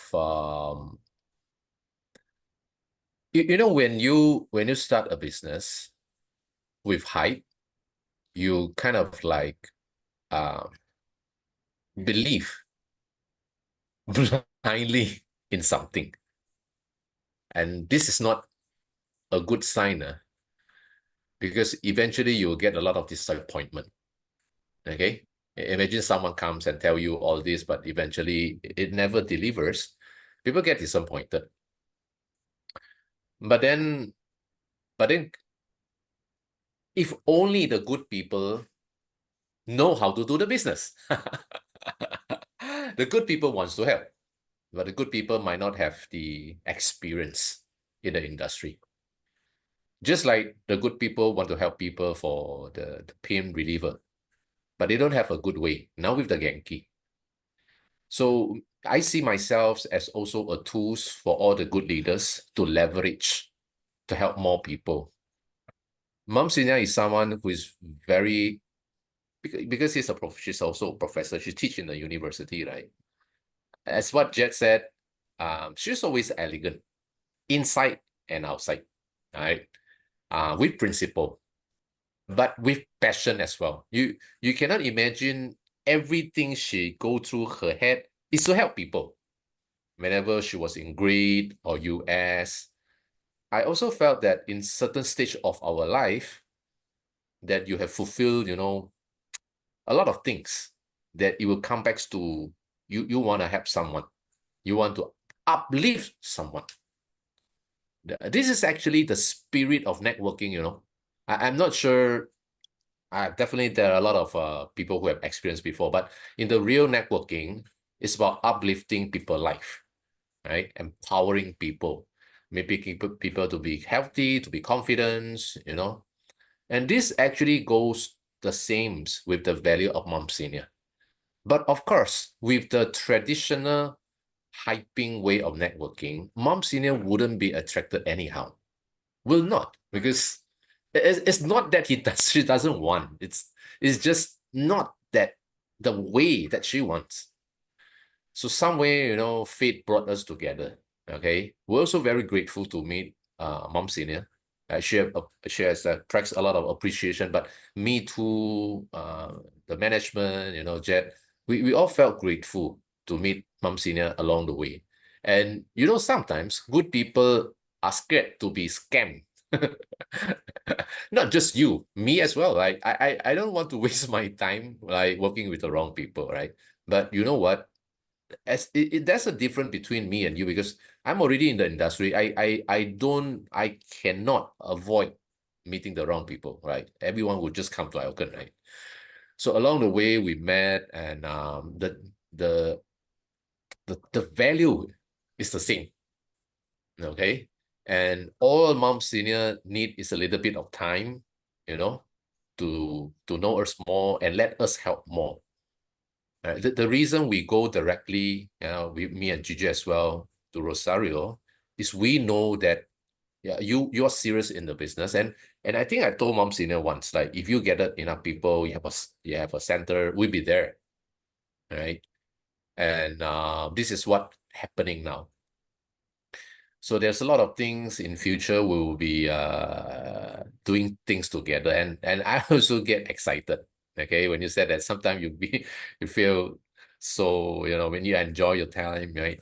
you know, when you start a business with hype, you kind of like believe blindly in something, and this is not a good sign because eventually you'll get a lot of disappointment. Okay, imagine someone comes and tell you all this, but eventually it never delivers. People get disappointed. But then if only the good people know how to do the business. The good people wants to help, but the good people might not have the experience in the industry. Just like the good people want to help people for the pain reliever, but they don't have a good way. Now with the Genqi. So I see myself as also a tools for all the good leaders to leverage to help more people. Mom Senia is someone who is very, because she's also a professor, she teaches in the university, right? As what Jet said, she's always elegant, inside and outside, right? With principle, but with passion as well. You cannot imagine everything she go through her head is to help people. Whenever she was in grade or US, I also felt that in certain stage of our life, that you have fulfilled, a lot of things, that it will come back to you want to help someone. You want to uplift someone. This is actually the spirit of networking, I'm not sure. Definitely, there are a lot of people who have experienced before, but in the real networking, it's about uplifting people's life, right? Empowering people, making people to be healthy, to be confident, And this actually goes the same with the value of Mom Senior. But of course, with the traditional hyping way of networking, Mom Senior wouldn't be attracted anyhow. Will not, because it's not that she doesn't want. It's just not that the way that she wants. So some way, fate brought us together. Okay, we're also very grateful to meet Mom Senior. She has attracts a lot of appreciation, but me too, the management, Jet, we all felt grateful to meet Mom Senior along the way. And sometimes good people are scared to be scammed. Not just you, me as well. Like I don't want to waste my time like working with the wrong people, right? But you know what? There's a difference between me and you, because I'm already in the industry. I cannot avoid meeting the wrong people, right? Everyone would just come to Elken, right? So along the way we met, and the the value is the same. Okay. And all Mom Senior need is a little bit of time, to know us more and let us help more. The reason we go directly, with me and Gigi as well, to Rosario, is we know that, yeah, you're serious in the business. And I think I told Mom Senior once, like, if you gather enough people, you have a center, we'll be there. Right. And this is what happening now. So there's a lot of things in future we will be doing things together, and I also get excited. Okay, when you said that, sometimes you feel so, when you enjoy your time, right?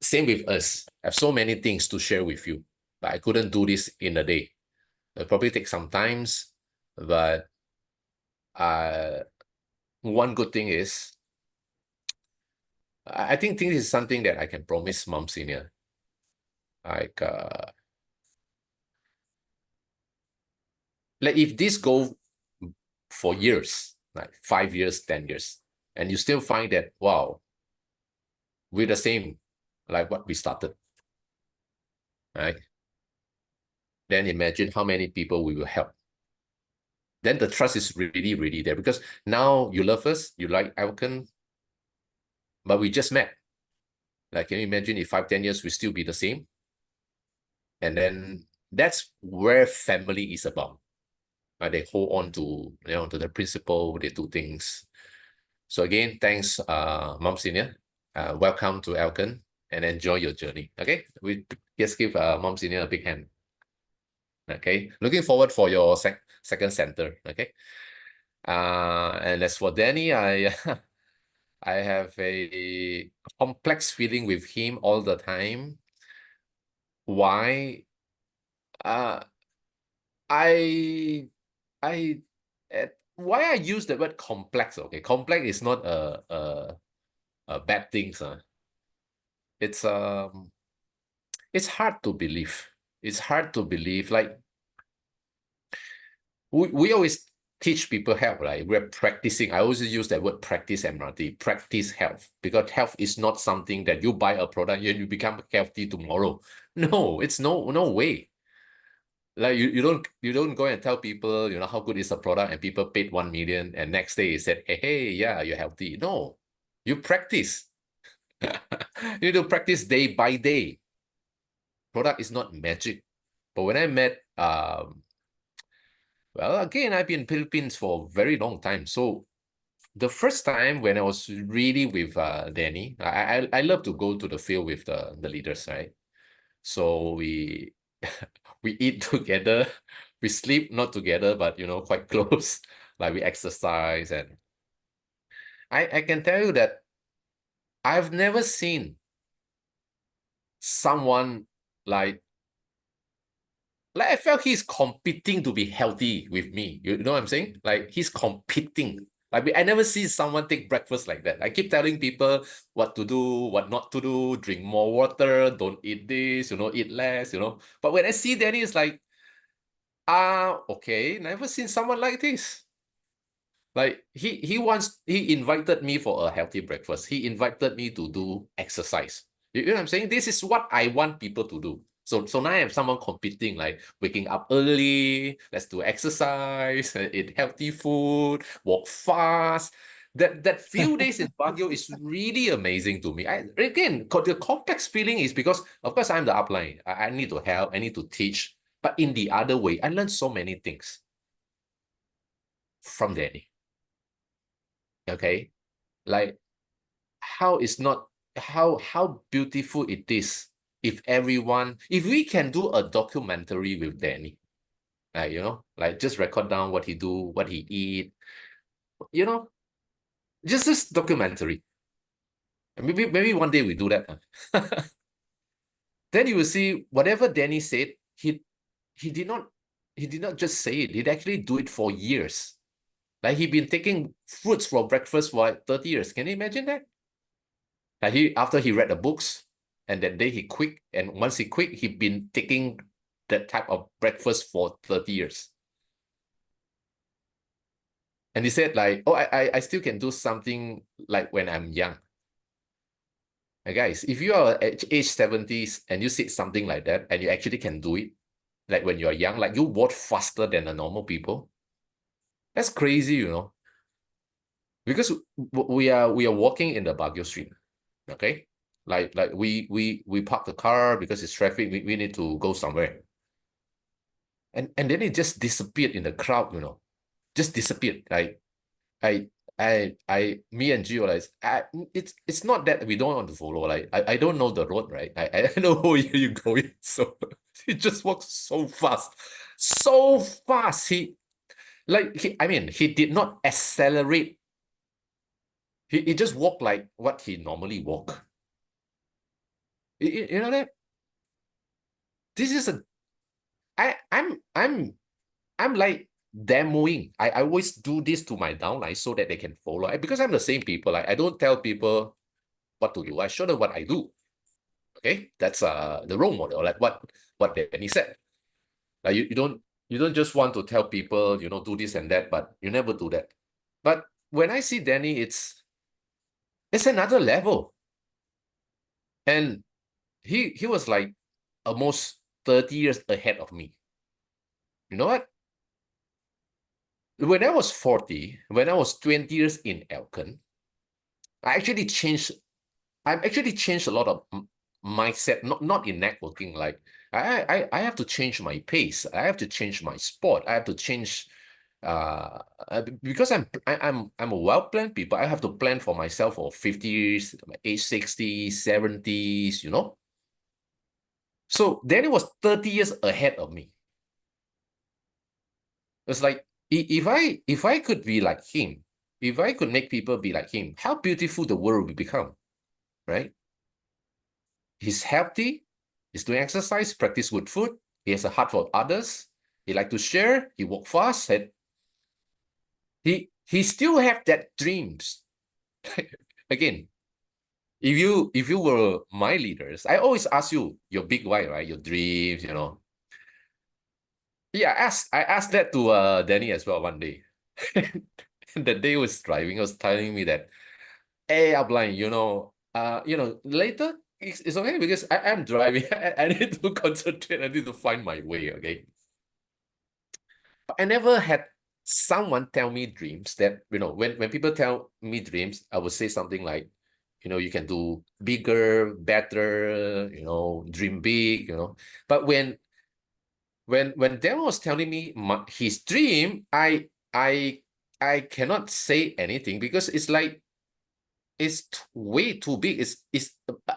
Same with us. I have so many things to share with you, but I couldn't do this in a day. It'll probably take some times, but one good thing is, I think this is something that I can promise Mom Senior. Like if this go for years, like 5 years, 10 years, and you still find that, wow, we're the same like what we started, right? Then imagine how many people we will help. Then the trust is really, really there, because now you love us, you like Elken, but we just met. Like, can you imagine if 5, 10 years we still be the same? And then that's where family is about. They hold on to, to the principle, they do things. So again, thanks, Mom Senior. Welcome to Elken, and enjoy your journey. Okay, we just give Mom Senior a big hand. Okay, looking forward for your second center. Okay, and as for Danny, I have a complex feeling with him all the time. Why? Uh, I I why I use the word complex? Okay, complex is not a bad thing, sir. It's hard to believe. It's hard to believe. Like we always teach people health, right? We're practicing. I always use that word practice MRT, practice health, because health is not something that you buy a product and you become healthy tomorrow. No, it's no way. Like you don't go and tell people, how good is a product and people paid 1 million and next day you said, hey, yeah, you're healthy. No, you practice. You need to practice day by day. Product is not magic. But when I met, well, again, I've been in Philippines for a very long time. So the first time when I was really with Danny, I love to go to the field with the leaders, right? So we we eat together, we sleep not together, but quite close. Like we exercise, and I can tell you that I've never seen someone like I felt he's competing to be healthy with me. You know what I'm saying? Like he's competing. Like I never see someone take breakfast like that. I keep telling people what to do, what not to do, drink more water, don't eat this, eat less, But when I see Danny, it's like, okay, never seen someone like this. Like he invited me for a healthy breakfast. He invited me to do exercise. You know what I'm saying? This is what I want people to do. So now I have someone competing, like waking up early, let's do exercise, eat healthy food, walk fast. That few days in Baguio is really amazing to me. The complex feeling is because, of course, I'm the upline. I need to help, I need to teach. But in the other way, I learned so many things from Danny. Okay, like how beautiful it is if we can do a documentary with Danny, like like just record down what he do, what he eat, just this documentary. Maybe one day we do that. Then you will see whatever Danny said, he did not just say it, he'd actually do it for years. Like he'd been taking fruits for breakfast for like 30 years. Can you imagine that? Like after he read the books, and that day he quit, and once he quit, he'd been taking that type of breakfast for 30 years. And he said like, oh, I still can do something like when I'm young. And guys, if you are at age 70s and you said something like that, and you actually can do it, like when you're young, like you walk faster than the normal people, that's crazy, because we are walking in the Baguio street, okay? Like we park the car because it's traffic. We need to go somewhere, and then it just disappeared in the crowd, just disappeared. Like me and Gio, like it's not that we don't want to follow. Like I don't know the road, right? I know where you're going, so he just walks so fast, so fast. He did not accelerate. He just walked like what he normally walk. You know that? This is I'm like demoing. I always do this to my downline so that they can follow. Because I'm the same people. I don't tell people what to do. I show them what I do. Okay, that's the role model. Like what Danny said. Like you don't just want to tell people do this and that, but you never do that. But when I see Danny, it's another level. And he was like almost 30 years ahead of me. You know what? When I was 40, when I was 20 years in Elken, I've actually changed a lot of mindset, not in networking. Like I have to change my pace. I have to change my sport. I have to change because I'm a well-planned people. I have to plan for myself for 50s, age 60s, 70s, So Danny was 30 years ahead of me. It's like if I could be like him, if I could make people be like him, how beautiful the world would become, right? He's healthy, he's doing exercise, practice good food, he has a heart for others, he like to share, he walk fast, and he still have that dreams. Again, if you were my leaders, I always ask you your big why, right? Your dreams, Yeah, I asked that to Danny as well one day. And the day he was driving, he was telling me that, hey, upline, later it's okay because I'm driving. I need to concentrate. I need to find my way. Okay. But I never had someone tell me dreams that, when people tell me dreams, I would say something like, you can do bigger, better, dream big, But when Dan was telling me his dream, I cannot say anything because it's like it's way too big.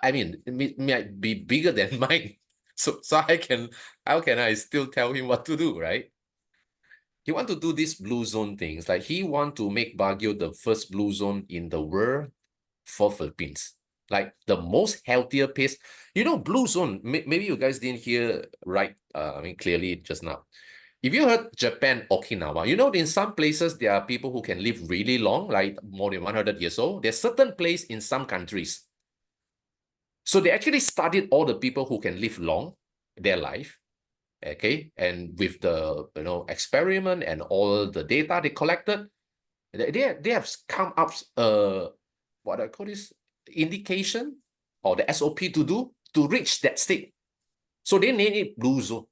I mean, it might be bigger than mine. So how can I still tell him what to do, right? He want to do these blue zone things. Like he want to make Baguio the first blue zone in the world for Philippines. Like the most healthier place. Blue zone, maybe you guys didn't hear right, clearly just now. If you heard Japan, Okinawa, in some places there are people who can live really long, like more than 100 years old. There's certain place in some countries. So they actually studied all the people who can live long, their life, okay? And with the, experiment and all the data they collected, they have come up, what I call this, indication or the SOP to do to reach that state. So they named it Blue Zone.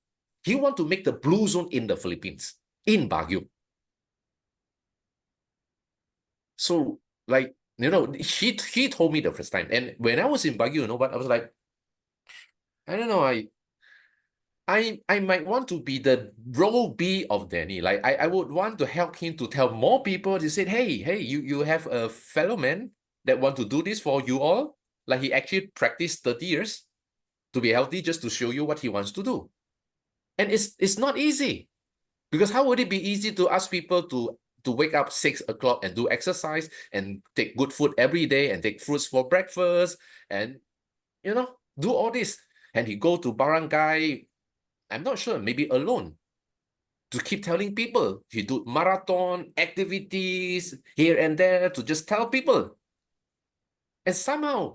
He want to make the Blue Zone in the Philippines, in Baguio. So like, he told me the first time. And when I was in Baguio, you know what? I was like, I don't know, I might want to be the role B of Danny. Like I would want to help him to tell more people to say, hey, you have a fellow man that want to do this for you all. Like he actually practiced 30 years to be healthy just to show you what he wants to do. And it's not easy. Because how would it be easy to ask people to wake up 6 o'clock and do exercise and take good food every day and take fruits for breakfast and, do all this. And he go to barangay, I'm not sure, maybe alone, to keep telling people. He do marathon activities here and there to just tell people. And somehow,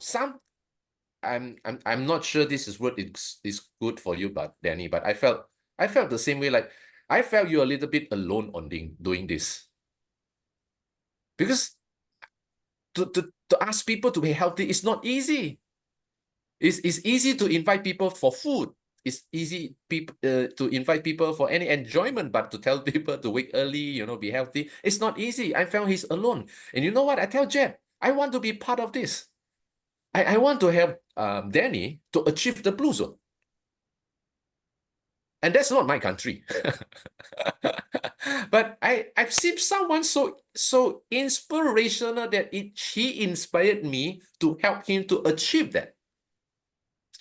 I'm not sure this is what is good for you, but Danny, but I felt the same way. Like I felt you're a little bit alone on doing this. Because to ask people to be healthy is not easy. It's easy to invite people for food. It's easy to invite people for any enjoyment, but to tell people to wake early, be healthy, it's not easy. I found he's alone. And you know what? I tell Jed, I want to be part of this. I want to help Danny to achieve the Blue Zone. And that's not my country. But I've seen someone so inspirational that he inspired me to help him to achieve that.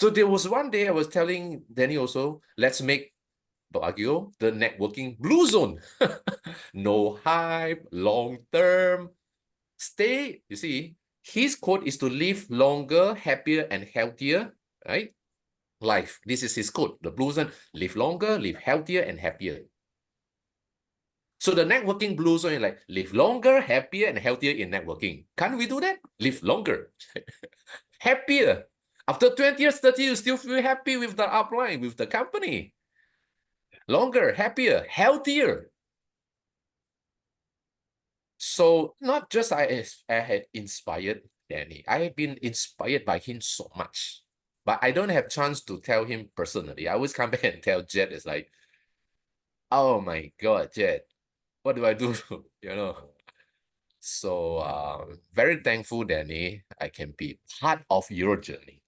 So there was one day I was telling Danny also, let's make Baguio the networking blue zone. No hype, long term. Stay, you see, his quote is to live longer, happier, and healthier, right? Life. This is his quote. The blue zone, live longer, live healthier, and happier. So the networking blue zone is like, live longer, happier, and healthier in networking. Can't we do that? Live longer. Happier. After 20 years, 30 years, you still feel happy with the upline, with the company. Longer, happier, healthier. So not just I had inspired Danny. I have been inspired by him so much. But I don't have chance to tell him personally. I always come back and tell Jed, it's like, oh my God, Jed, what do I do? So very thankful, Danny, I can be part of your journey.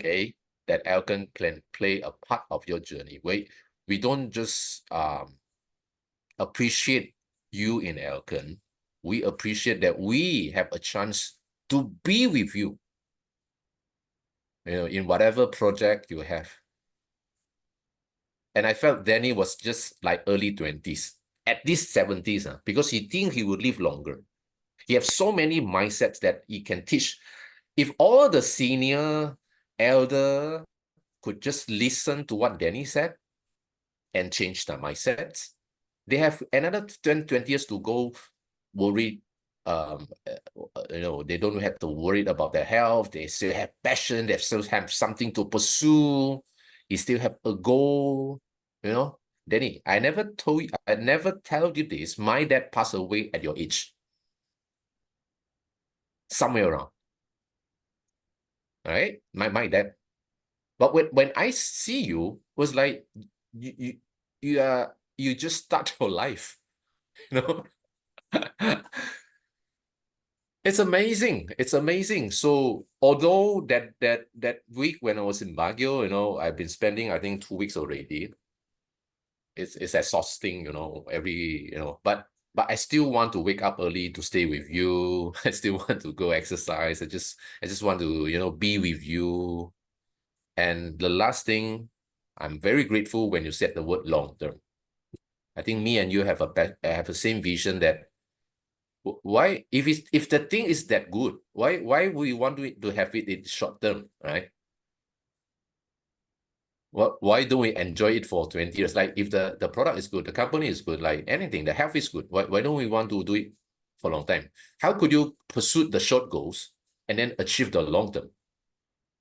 Okay, that Elken can play a part of your journey. We don't just appreciate you in Elken. We appreciate that we have a chance to be with you, in whatever project you have. And I felt Danny was just like early 20s, at least 70s, because he thinks he would live longer. He has so many mindsets that he can teach. If all the senior elder could just listen to what Danny said and change their mindsets, they have another 20 years to go worry. They don't have to worry about their health. They still have passion. They still have something to pursue. They still have a goal, Danny, I never tell you this. My dad passed away at your age. Somewhere around. All right? My dad. But when I see you, was like you just start your life. You know? It's amazing. It's amazing. So although that week when I was in Baguio, you know, I've been spending, I think, 2 weeks already. It's exhausting, you know, but I still want to wake up early to stay with you. I still want to go exercise. I just want to, you know, be with you. And the last thing, I'm very grateful when you said the word long term. I think me and you have have the same vision that why if the thing is that good, why we want to have it in short term, right? Why don't we enjoy it for 20 years? Like if the product is good, the company is good, like anything, the health is good. Why don't we want to do it for a long time? How could you pursue the short goals and then achieve the long term?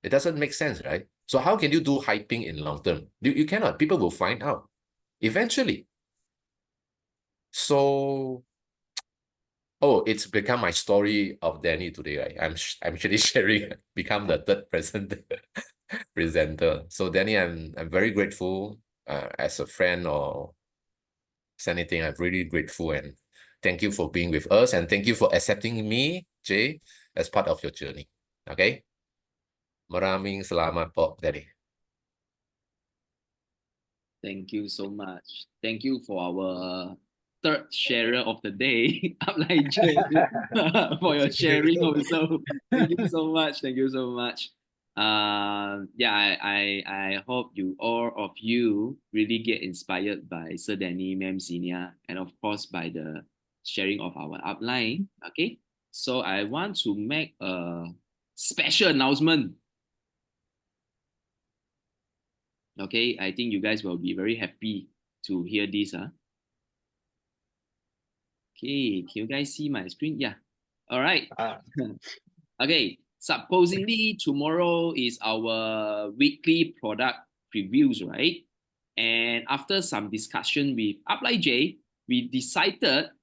It doesn't make sense, right? So how can you do hyping in long term? You cannot. People will find out eventually. So, oh, it's become my story of Danny today, right? I'm actually sharing, become the third presenter. So Danny, I'm very grateful as a friend or anything. I'm really grateful and thank you for being with us and thank you for accepting me, Jay, as part of your journey. Okay? Maraming salamat po, Danny. Thank you so much. Thank you for our third sharer of the day, Upline J, for your sharing also. Thank you so much. Thank you so much. Yeah, I hope you all of you really get inspired by Sir Dani, Ma'am Senia, and of course by the sharing of our upline. Okay, so I want to make a special announcement. Okay, I think you guys will be very happy to hear this. Okay, can you guys see my screen? Yeah. All right. Okay, supposedly tomorrow is our weekly product previews, right? And after some discussion with Upline J, we decided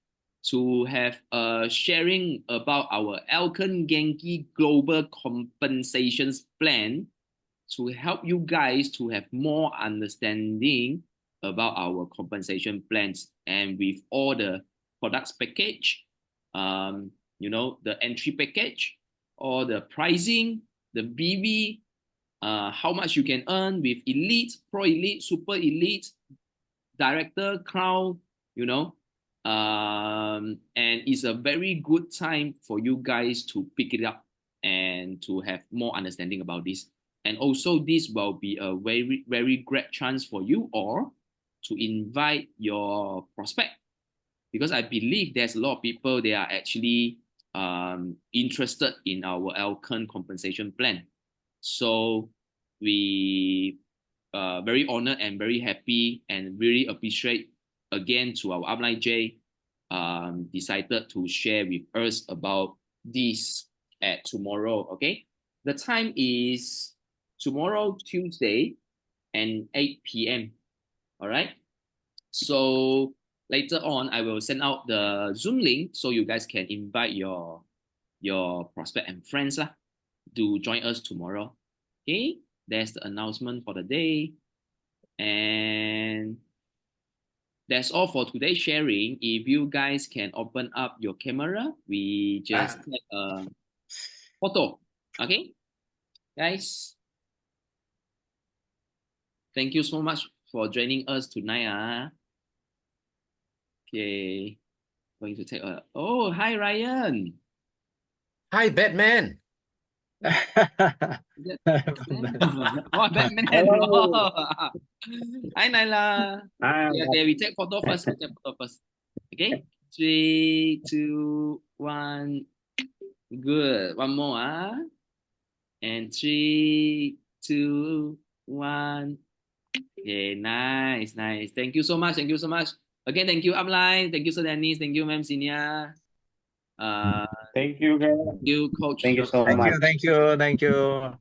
to have a sharing about our Elken Genqi Global Compensations Plan to help you guys to have more understanding about our compensation plans and with all the products package, you know, the entry package or the pricing, the BV, how much you can earn with elite, pro elite, super elite, director, crown, you know, and it's a very good time for you guys to pick it up and to have more understanding about this. And also this will be a very, very great chance for you all to invite your prospect, because I believe there's a lot of people, they are actually interested in our Elken compensation plan. So we very honored and very happy and really appreciate again to our upline J decided to share with us about this at tomorrow. Okay, the time is tomorrow Tuesday and 8 p.m. All right, so later on I will send out the Zoom link so you guys can invite your prospect and friends lah to join us tomorrow. Okay, that's the announcement for the day. And that's all for today's sharing. If you guys can open up your camera, we just take a photo. Okay, guys. Thank you so much for joining us tonight. Okay, going to take a. Oh, hi Ryan. Hi, Batman. Oh, Batman. Hi, Naila. Okay, we take photo first. Okay, 3, 2, 1. Good. One more. And 3, 2, 1. Okay, nice. Thank you so much. Again, thank you, upline. Thank you, Sir Dani. Thank you, Ma'am Senia. Thank you, guys. Thank you, Coach. Thank you so Thank much. you.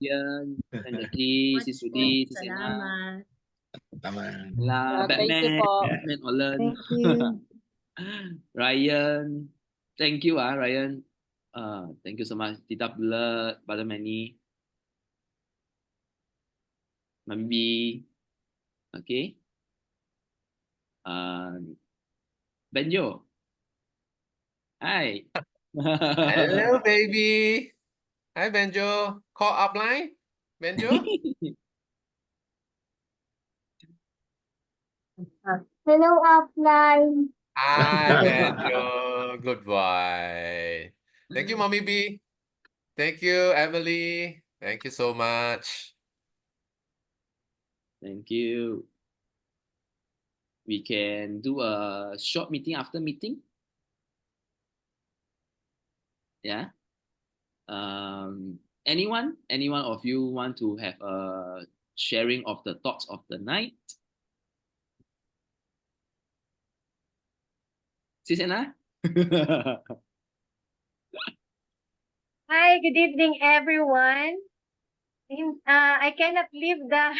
Ian, and Jackie, Sis Rudy, Sis Emma. Salamat. Tama. Thank you Batman, po. Batman Olen. Thank you. Ryan, thank you, Ryan. Thank you so much. Tita Blood, Brother Manny, Mambi, okay. Benjo, hi. Hello, baby. Hi, Benjo. Call upline, Benjo. Hello, offline. Hi, Benjo. Good boy. Thank you, Mommy B. Thank you, Emily. Thank you so much. Thank you. We can do a short meeting after meeting. Yeah. Anyone of you want to have a sharing of the thoughts of the night? Sena? Hi, good evening, everyone. I cannot leave the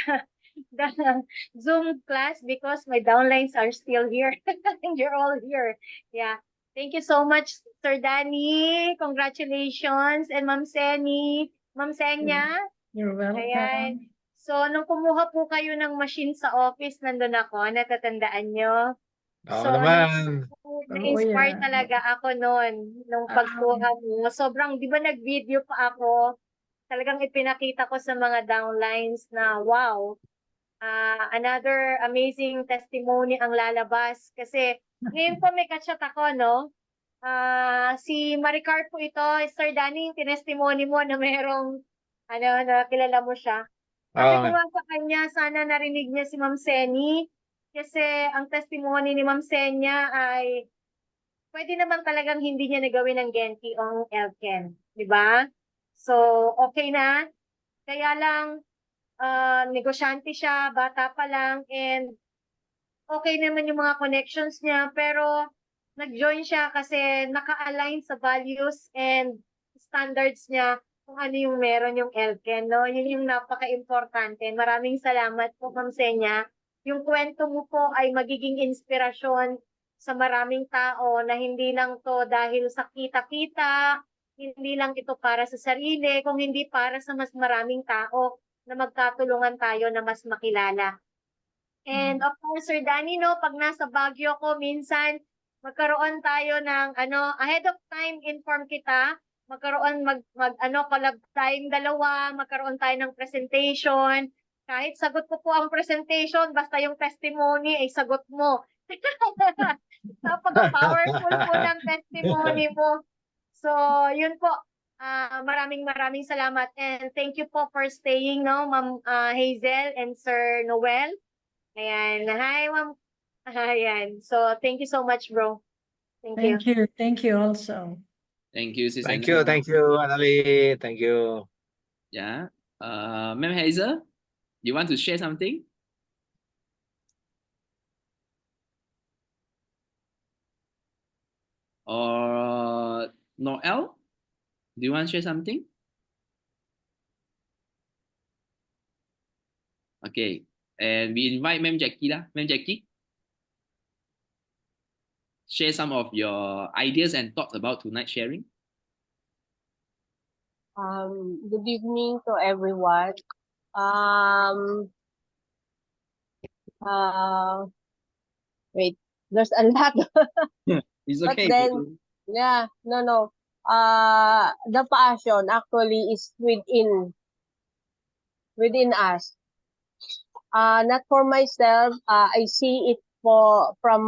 the Zoom class because my downlines are still here and you're all here. Yeah. Thank you so much, Sir Dani. Congratulations. And Ma'am Seni, Ma'am Senia. You're welcome. Ayan. So, nung kumuha po kayo ng machine sa office, nandun ako, natatandaan nyo? Oo So, naman. na-inspire yeah. talaga ako noon, nung pagkuha mo. Sobrang, di ba nag-video pa ako? Talagang ipinakita ko sa mga downlines na, wow, another amazing testimony ang lalabas. Kasi, ngayon po may kachat ako, no? Si Maricar po ito, Sir Dani, tinestimony mo na mayroong, na kilala mo siya. Sabi ko nga sa kanya, sana narinig niya si Ma'am Seni. Kasi ang testimony ni Ma'am Senia ay pwede naman talagang hindi niya nagawin ng Genqi o Elken. Di ba? So, okay na. Kaya lang, negosyante siya, bata pa lang, and okay naman yung mga connections niya, pero nag-join siya kasi naka-align sa values and standards niya kung ano yung meron yung Elken, no? Yun yung napaka-importante. Maraming salamat po, Ma'am Senia. Yung kwento mo po ay magiging inspirasyon sa maraming tao na hindi lang to dahil sa kita-kita, hindi lang ito para sa sarili, kung hindi para sa mas maraming tao na magkatulungan tayo na mas makilala. And of course, Sir Dani, no, pag nasa Baguio ko, minsan magkaroon tayo ng ahead of time inform kita, magkaroon collab tayong dalawa, magkaroon tayo ng presentation. Kahit sagot ko po ang presentation, basta yung testimony ay sagot mo. Napaka-powerful po ng testimony mo. So, yun po. Maraming salamat and thank you po for staying, no, Ma'am Hazel and Sir Noel. Ayan. Hi, Ma'am. Ayan. So, thank you so much, bro. Thank you. Thank you. Thank you also. Thank you, Sis Thank Anna. you, Anali. Thank you. Yeah. Ma'am Hazel, you want to share something? Or Noel, do you want to share something? Okay. And we invite Ma'am Jackie lah. Ma'am Jackie, share some of your ideas and thoughts about tonight's sharing. Good evening to everyone. Wait, there's a lot. It's But okay. then, yeah, no. The passion actually is within us. Not for myself. I see it from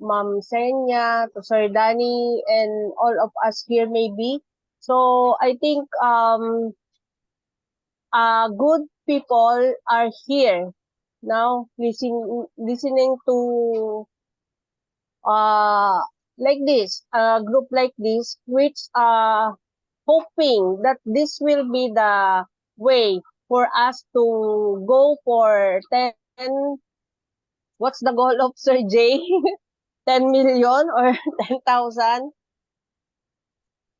Ma'am Senia to Sir Dani and all of us here maybe. So I think good people are here now listening to like this, a group like this, which hoping that this will be the way for us to go for 10, what's the goal of Sir J? 10 million or 10,000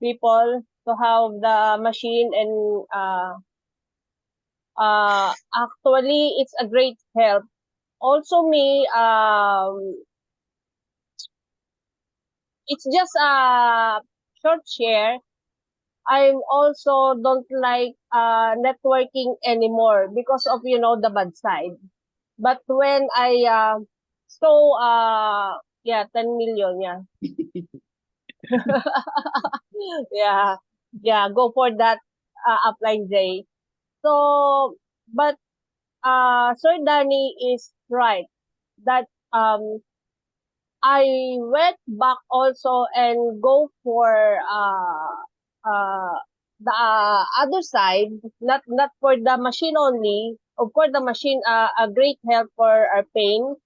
people to have the machine and Actually, it's a great help. Also, me, it's just a short share. I also don't like networking anymore because of the bad side. But when I saw yeah, 10 million, yeah. Yeah. Yeah, go for that upline J. So, but Sir Dani is right that I went back also and go for the other side, not for the machine only. Of course, the machine a great help for our pain.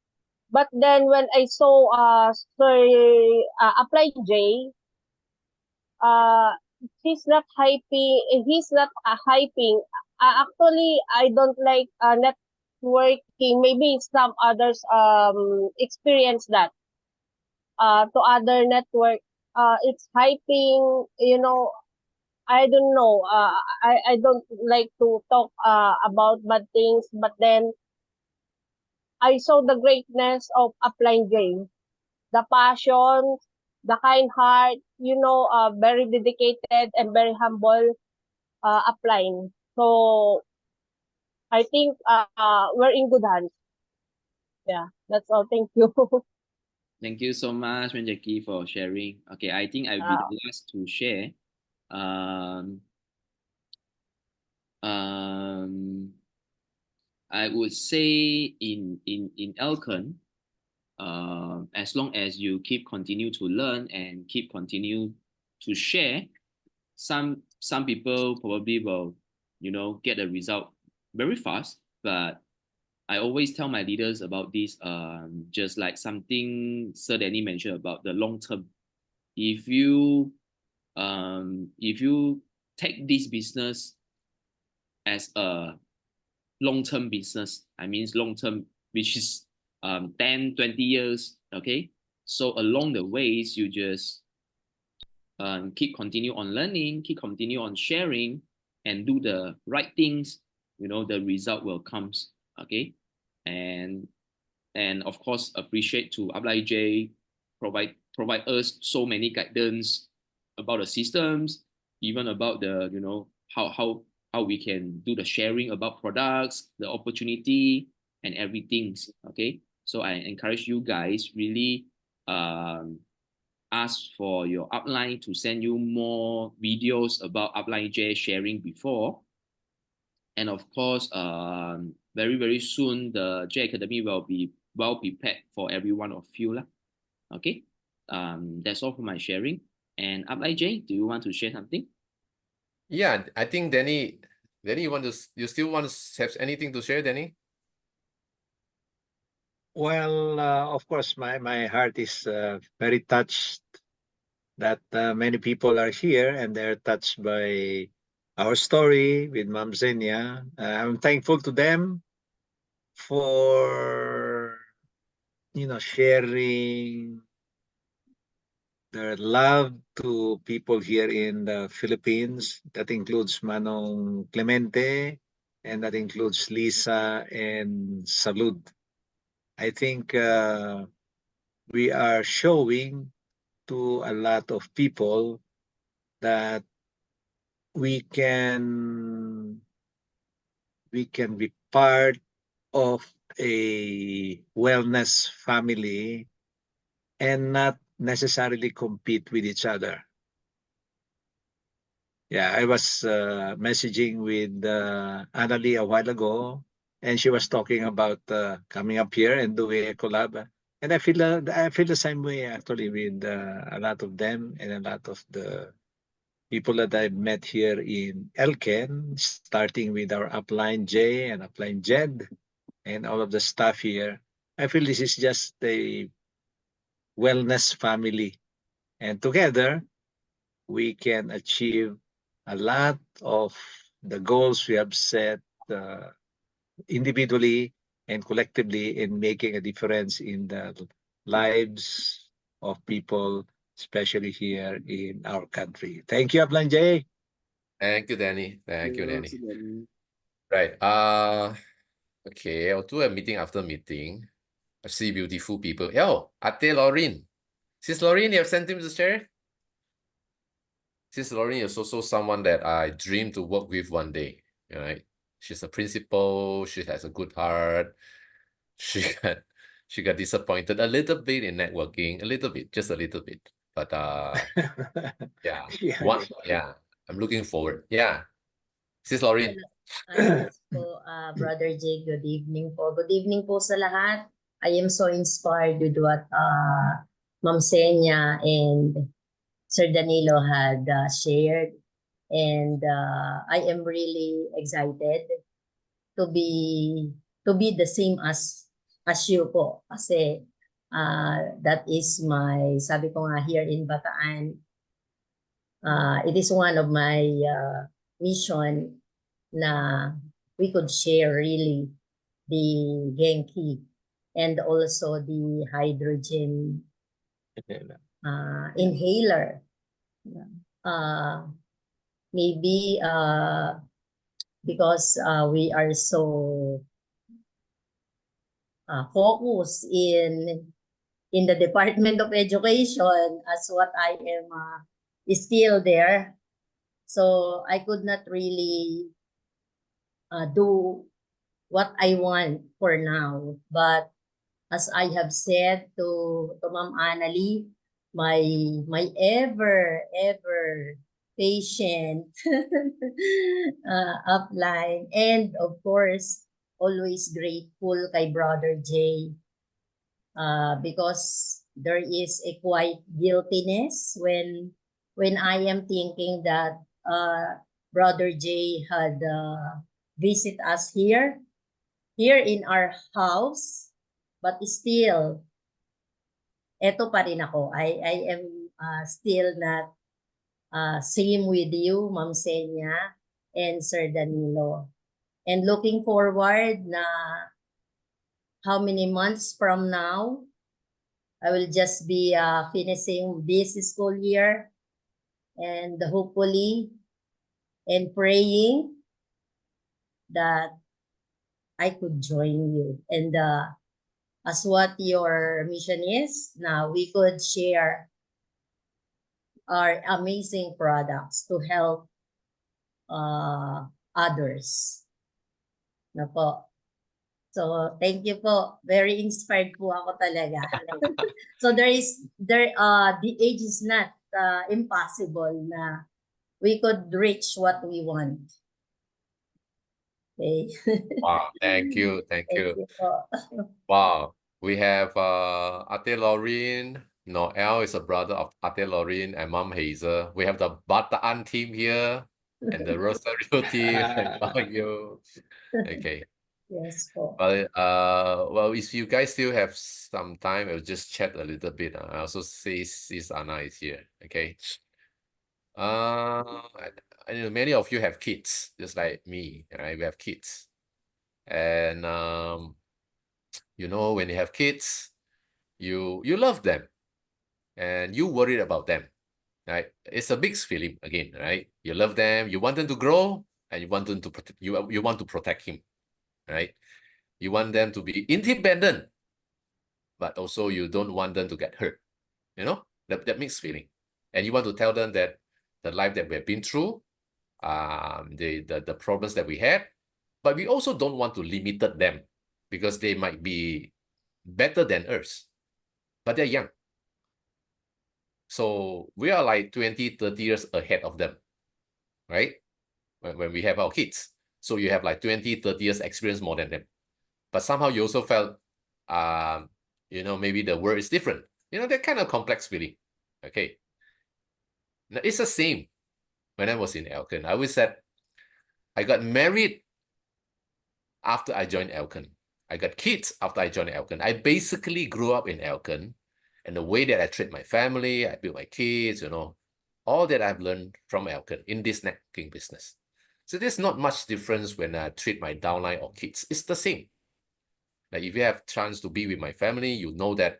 But then when I saw Sir Apply J, uh, he's not hyping. Actually, I don't like networking. Maybe some others experience that to other network. It's hyping, I don't know. I don't like to talk about bad things, but then I saw the greatness of Upline J, the passion, the kind heart, very dedicated and very humble Upline. So I think we're in good hands. Yeah, that's all. Thank you. Thank you so much, Genqi, for sharing. Okay, I think I'll be the last to share. I would say in Elken, as long as you keep continue to learn and keep continue to share, some people probably will get a result very fast. But I always tell my leaders about this, just like something Sir Dani mentioned about the long term. If you take this business as a long-term business, I mean long-term, which is 10, 20 years, okay? So along the ways, you just keep continue on learning, keep continue on sharing, and do the right things, the result will comes, okay? And of course, appreciate to Ablai J provide us so many guidance about the systems, even about the how we can do the sharing about products, the opportunity, and everything. Okay, so I encourage you guys really ask for your upline to send you more videos about upline J sharing before. And of course, very, very soon, the J Academy will be well prepared for every one of you. Okay, that's all for my sharing. And Upline J, do you want to share something? Yeah, I think Danny, you still want to have anything to share, Danny? Well, of course, my heart is very touched that many people are here and they're touched by our story with Ma'am Senia. I'm thankful to them for sharing their love to people here in the Philippines. That includes Manong Clemente, and that includes Lisa and Salud. I think we are showing to a lot of people that we can be part of a wellness family and not necessarily compete with each other. Yeah, I was messaging with Annalie a while ago, and she was talking about coming up here and doing a collab. And I feel the same way actually with a lot of them and a lot of the people that I've met here in Elken, starting with our upline J and upline Jed and all of the staff here. I feel this is just a wellness family. And together, we can achieve a lot of the goals we have set individually and collectively in making a difference in the lives of people, especially here in our country. Thank you, Upline Jay. Thank you, Danny. Thank you, Danny. Right. Okay, I'll do a meeting after meeting. I see beautiful people. Oh, Ate Lauren. Sis Lauren, you have sent him to share? Sis Lauren is also someone that I dream to work with one day. Right? She's a principal. She has a good heart. She got she got disappointed a little bit in networking, a little bit, just a little bit. But yeah, Yeah. I'm looking forward. Yeah, Sis Lauren. Yes po, Brother Jay, good evening po. Good evening po sa lahat. I am so inspired with what Ma'am Senia and Sir Danilo had shared. And I am really excited to be the same as you po. Kasi that is my, sabi ko nga here in Bataan, it is one of my mission na we could share really the Genqi and also the hydrogen inhaler. Maybe because we are so focused in the Department of Education as what I am still there. So I could not really do what I want for now. But as I have said to Ma'am Annalie, my ever patient upline, and of course always grateful kay Brother Jay because there is a quite guiltiness when I am thinking that Brother Jay had visit us here in our house, but still eto pa rin ako. I am still not same with you, Ma'am Senia and Sir Danilo. And looking forward na how many months from now, I will just be finishing this school year and hopefully and praying that I could join you. And as what your mission is, now we could share our amazing products to help others. Na po. So, thank you po. Very inspired po ako talaga. So, the age is not impossible na we could reach what we want. Okay. Wow, thank you. Thank you po. Wow, we have Ate Lauren. Noel is a brother of Ate Lauren and Mom Hazel. We have the Bataan team here and the Rosario team and Baguio. Okay. Yes po. Well, if you guys still have some time, I'll just chat a little bit. I also see Sis Anna is here. Okay. I know many of you have kids, just like me, right? We have kids. And you know, when you have kids, you love them and you worried about them, right? It's a mixed feeling again, right? You love them, you want them to grow, and you want them to protect you want to protect him, right? You want them to be independent, but also you don't want them to get hurt. You know, that mixed feeling. And you want to tell them that the life that we've been through, the problems that we had, but we also don't want to limit them because they might be better than us, but they're young. So we are like 20, 30 years ahead of them, right? When we have our kids. So you have like 20, 30 years experience more than them. But somehow you also felt, you know, maybe the world is different. You know, that kind of complex feeling. Okay. Now, it's the same when I was in Elken. I always said, I got married after I joined Elken. I got kids after I joined Elken. I basically grew up in Elken, and the way that I treat my family, I build my kids, you know, all that I've learned from Elken in this networking business. So there's not much difference when I treat my downline or kids. It's the same. Like if you have chance to be with my family, you know that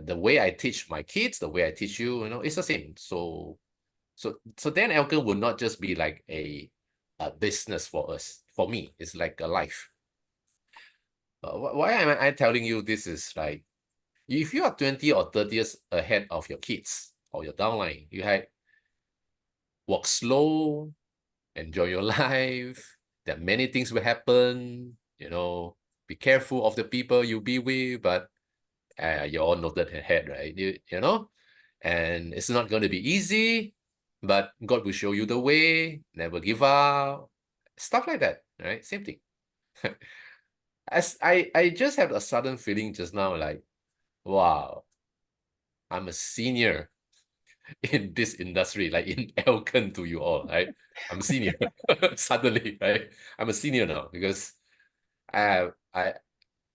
the way I teach my kids, the way I teach you, you know, it's the same. So then Elken will not just be like a a business for us. For me, it's like a life. Why am I telling you this is like, if you are 20 or 30 years ahead of your kids or your downline, you had walk slow, enjoy your life. There are many things will happen, you know, be careful of the people you be with, but you all know that ahead, right? You know, and it's not going to be easy, but God will show you the way, never give up, stuff like that, right? Same thing. As I just had a sudden feeling just now, like, wow, I'm a senior in this industry, like in Elken to you all, right? I'm a senior suddenly, right? I'm a senior now because I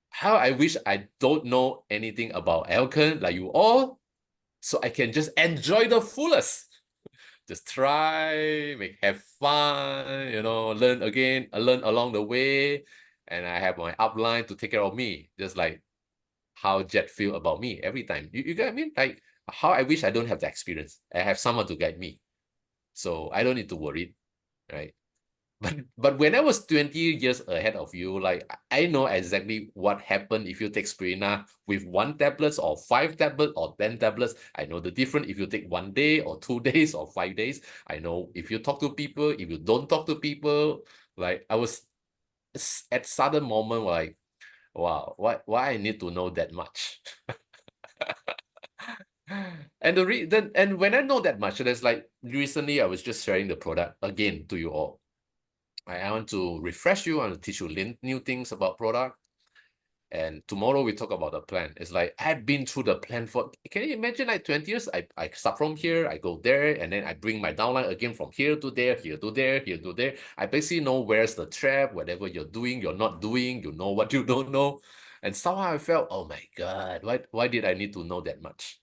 how I wish I don't know anything about Elken like you all, so I can just enjoy the fullest. Just try, have fun, you know, learn again, learn along the way, and I have my upline to take care of me, just like how Jet feel about me every time. You get what I mean? Like how I wish I don't have the experience. I have someone to guide me, so I don't need to worry, right? But when I was 20 years ahead of you, like I know exactly what happened if you take Spirina with 1 tablet or 5 tablets or 10 tablets. I know the difference if you take 1 day or 2 days or 5 days. I know if you talk to people, if you don't talk to people. Like I was at sudden moment like, wow, why I need to know that much? And and when I know that much, there's like recently I was just sharing the product again to you all. I want to refresh you, I want to teach you new things about product. And tomorrow we talk about the plan. It's like I've been through the plan for, can you imagine like 20 years? I start from here, I go there, and then I bring my downline again from here to there, here to there, here to there. I basically know where's the trap, whatever you're doing, you're not doing, you know what you don't know. And somehow I felt, oh my God, why did I need to know that much?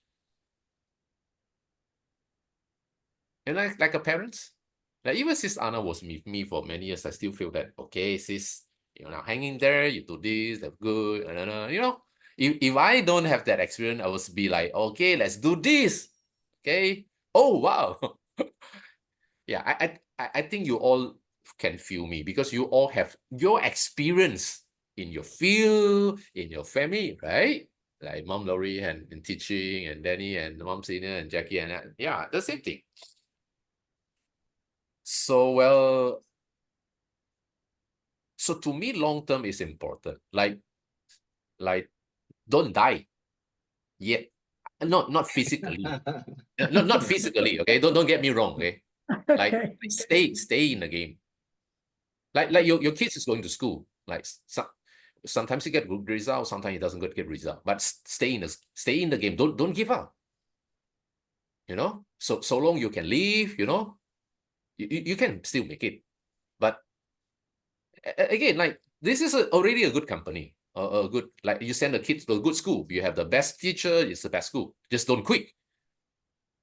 And like a parent, like even Sis Anna was with me for many years, I still feel that, okay, sis, you're now hanging there, you do this, that's good, and you know, if I don't have that experience, I would be like, okay, let's do this, okay? Oh, wow. Yeah, I think you all can feel me because you all have your experience in your field, in your family, right? Like Mom Lori and in teaching, and Danny and Mom Senia and Jackie, and yeah, the same thing. So, well, so to me, long term is important. Like don't die yet. Not physically. Not physically, okay? Don't get me wrong, okay? Like Okay. stay in the game. Like your kids is going to school. Like sometimes you get good result, sometimes it doesn't get result. But stay in the game. Don't give up. You know? So long you can leave, you know, you can still make it. But again, like this is already a good company, a good, like you send the kids to a good school, you have the best teacher, it's the best school, just don't quit.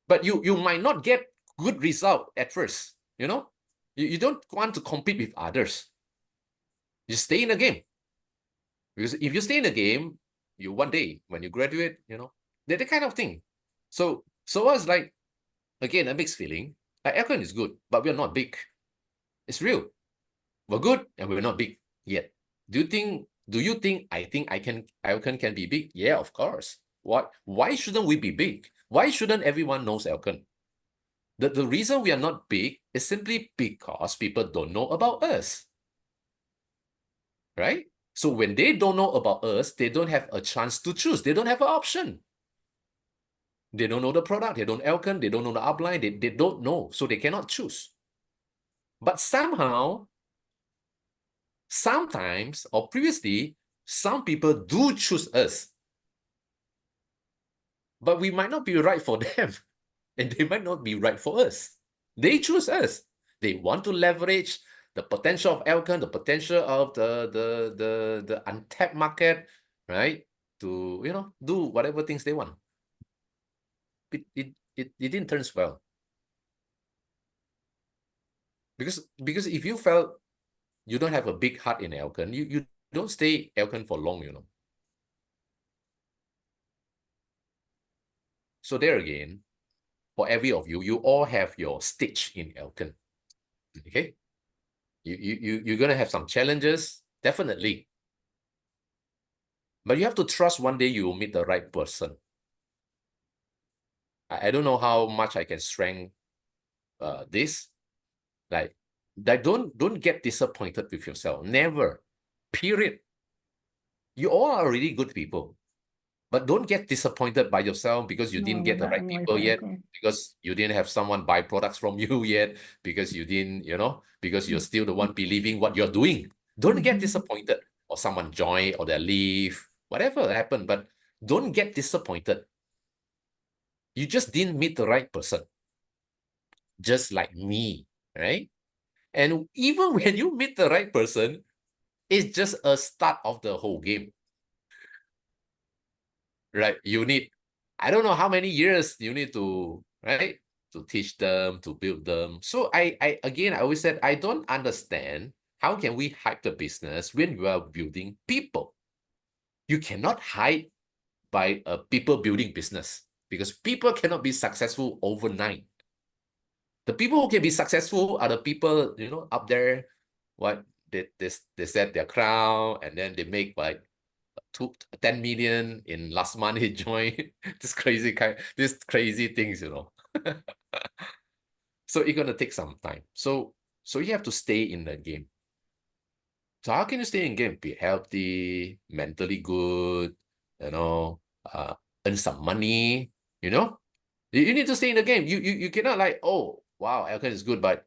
But you might not get good result at first, you know, you don't want to compete with others, you stay in the game, because if you stay in the game, you one day when you graduate, you know, that kind of thing. So I was like, again, a mixed feeling. Like Elken is good, but we're not big. It's real. We're good and we're not big yet. Do you think Elken can be big? Yeah, of course. Why shouldn't we be big? Why shouldn't everyone knows Elken? The reason we are not big is simply because people don't know about us. Right? So when they don't know about us, they don't have a chance to choose. They don't have an option. They don't know the product, they don't Elken, they don't know the upline, they don't know, so they cannot choose. But somehow, sometimes or previously, some people do choose us, but we might not be right for them, and they might not be right for us. They choose us. They want to leverage the potential of Elken, the potential of the untapped market, right? To, you know, do whatever things they want. It didn't turn well. Because if you felt you don't have a big heart in Elken, you don't stay Elken for long, you know. So there again, for every of you, you all have your stage in Elken. Okay? You're gonna have some challenges, definitely. But you have to trust one day you will meet the right person. I don't know how much I can strengthen this. Like don't get disappointed with yourself. Never. Period. You all are really good people. But don't get disappointed by yourself because you didn't get the right people yet, because you didn't have someone buy products from you yet, because you didn't, because you're still the one believing what you're doing. Don't get disappointed, or someone join, or they leave, whatever happened, but don't get disappointed. You just didn't meet the right person. Just like me, right? And even when you meet the right person, it's just a start of the whole game. Right? You need, I don't know how many years you need to, right? To teach them, to build them. So I always said, I don't understand how can we hype the business when you are building people. You cannot hype by a people building business, because people cannot be successful overnight. The people who can be successful are the people, up there, what they set their crown, and then they make like 10 million in last month he joined. These crazy things, So it's gonna take some time. So you have to stay in the game. So how can you stay in game? Be healthy, mentally good, earn some money, You need to stay in the game. You cannot like, oh wow, Elken is good, but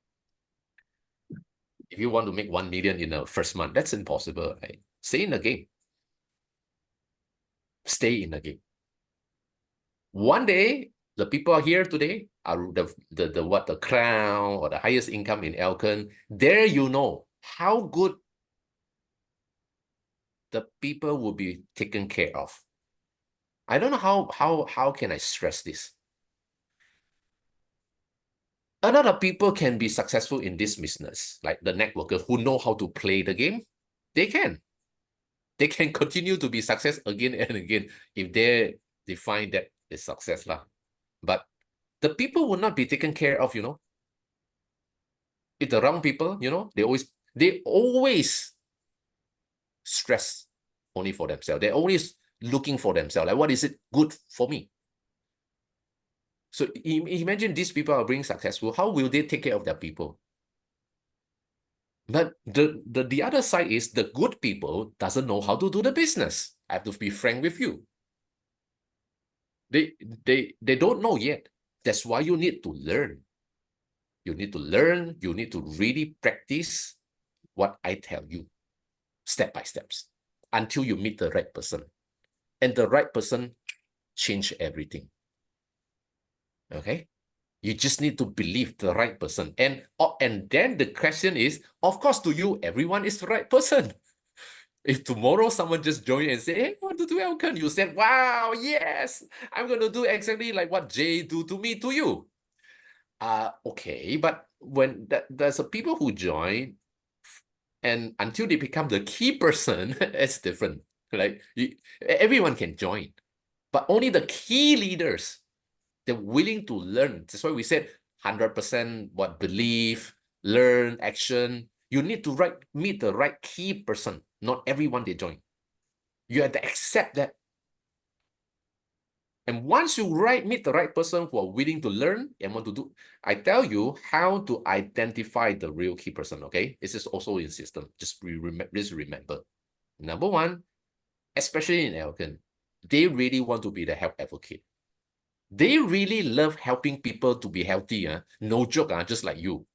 if you want to make 1 million in the first month, that's impossible, right? Stay in the game. Stay in the game. One day, the people are here today are the crown or the highest income in Elken. There you know how good the people will be taken care of. I don't know how can I stress this. A lot of people can be successful in this business, like the networker who know how to play the game. They can continue to be success again and again if they define that as success lah. But the people will not be taken care of, If the wrong people, they always stress only for themselves. They're always looking for themselves. Like, what is it good for me? So imagine these people are being successful. How will they take care of their people? But the other side is the good people doesn't know how to do the business. I have to be frank with you. They don't know yet. That's why you need to learn. You need to learn. You need to really practice what I tell you, step by steps, until you meet the right person. And the right person change everything. Okay? You just need to believe the right person. And then the question is, of course, to you, everyone is the right person. If tomorrow someone just join and say, hey, I want to do Elken, you said, wow, yes, I'm going to do exactly like what Jay do to me, to you. Okay, but when there's a people who join, and until they become the key person, it's different. Like everyone can join, but only the key leaders, they're willing to learn. That's why we said 100% what belief, learn, action. You need to meet the right key person. Not everyone they join. You have to accept that. And once you meet the right person who are willing to learn and want to do, I tell you how to identify the real key person, okay? This is also in system. Just remember. Number one, especially in Elken, they really want to be the health advocate. They really love helping people to be healthy. No joke, just like you.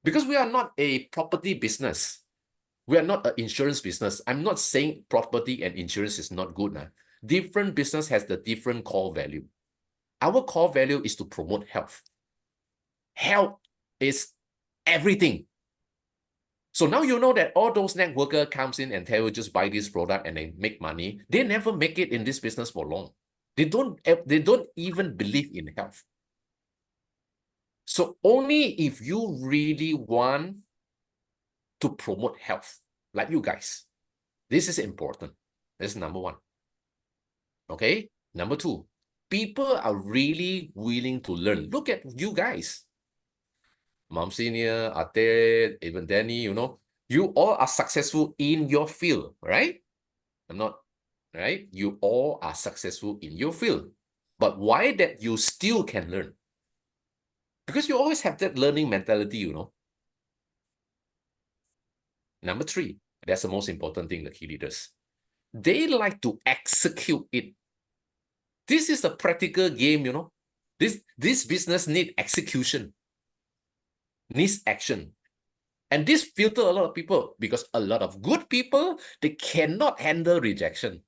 Because we are not a property business. We are not an insurance business. I'm not saying property and insurance is not good. Different business has the different core value. Our core value is to promote health. Health is everything. So now you know that all those networker comes in and tell you just buy this product and they make money. They never make it in this business for long. They don't even believe in health. So only if you really want to promote health, like you guys, this is important. This is number one. Okay? Number two, people are really willing to learn. Look at you guys. Mom Senia, Ate, even Danny, you know, you all are successful in your field, right? I'm not, right? You all are successful in your field. But why that you still can learn? Because you always have that learning mentality, you know. Number 3, that's the most important thing, the key leaders. They like to execute it. This is a practical game, you know. This business need execution, needs action. And this filter a lot of people because a lot of good people, they cannot handle rejection.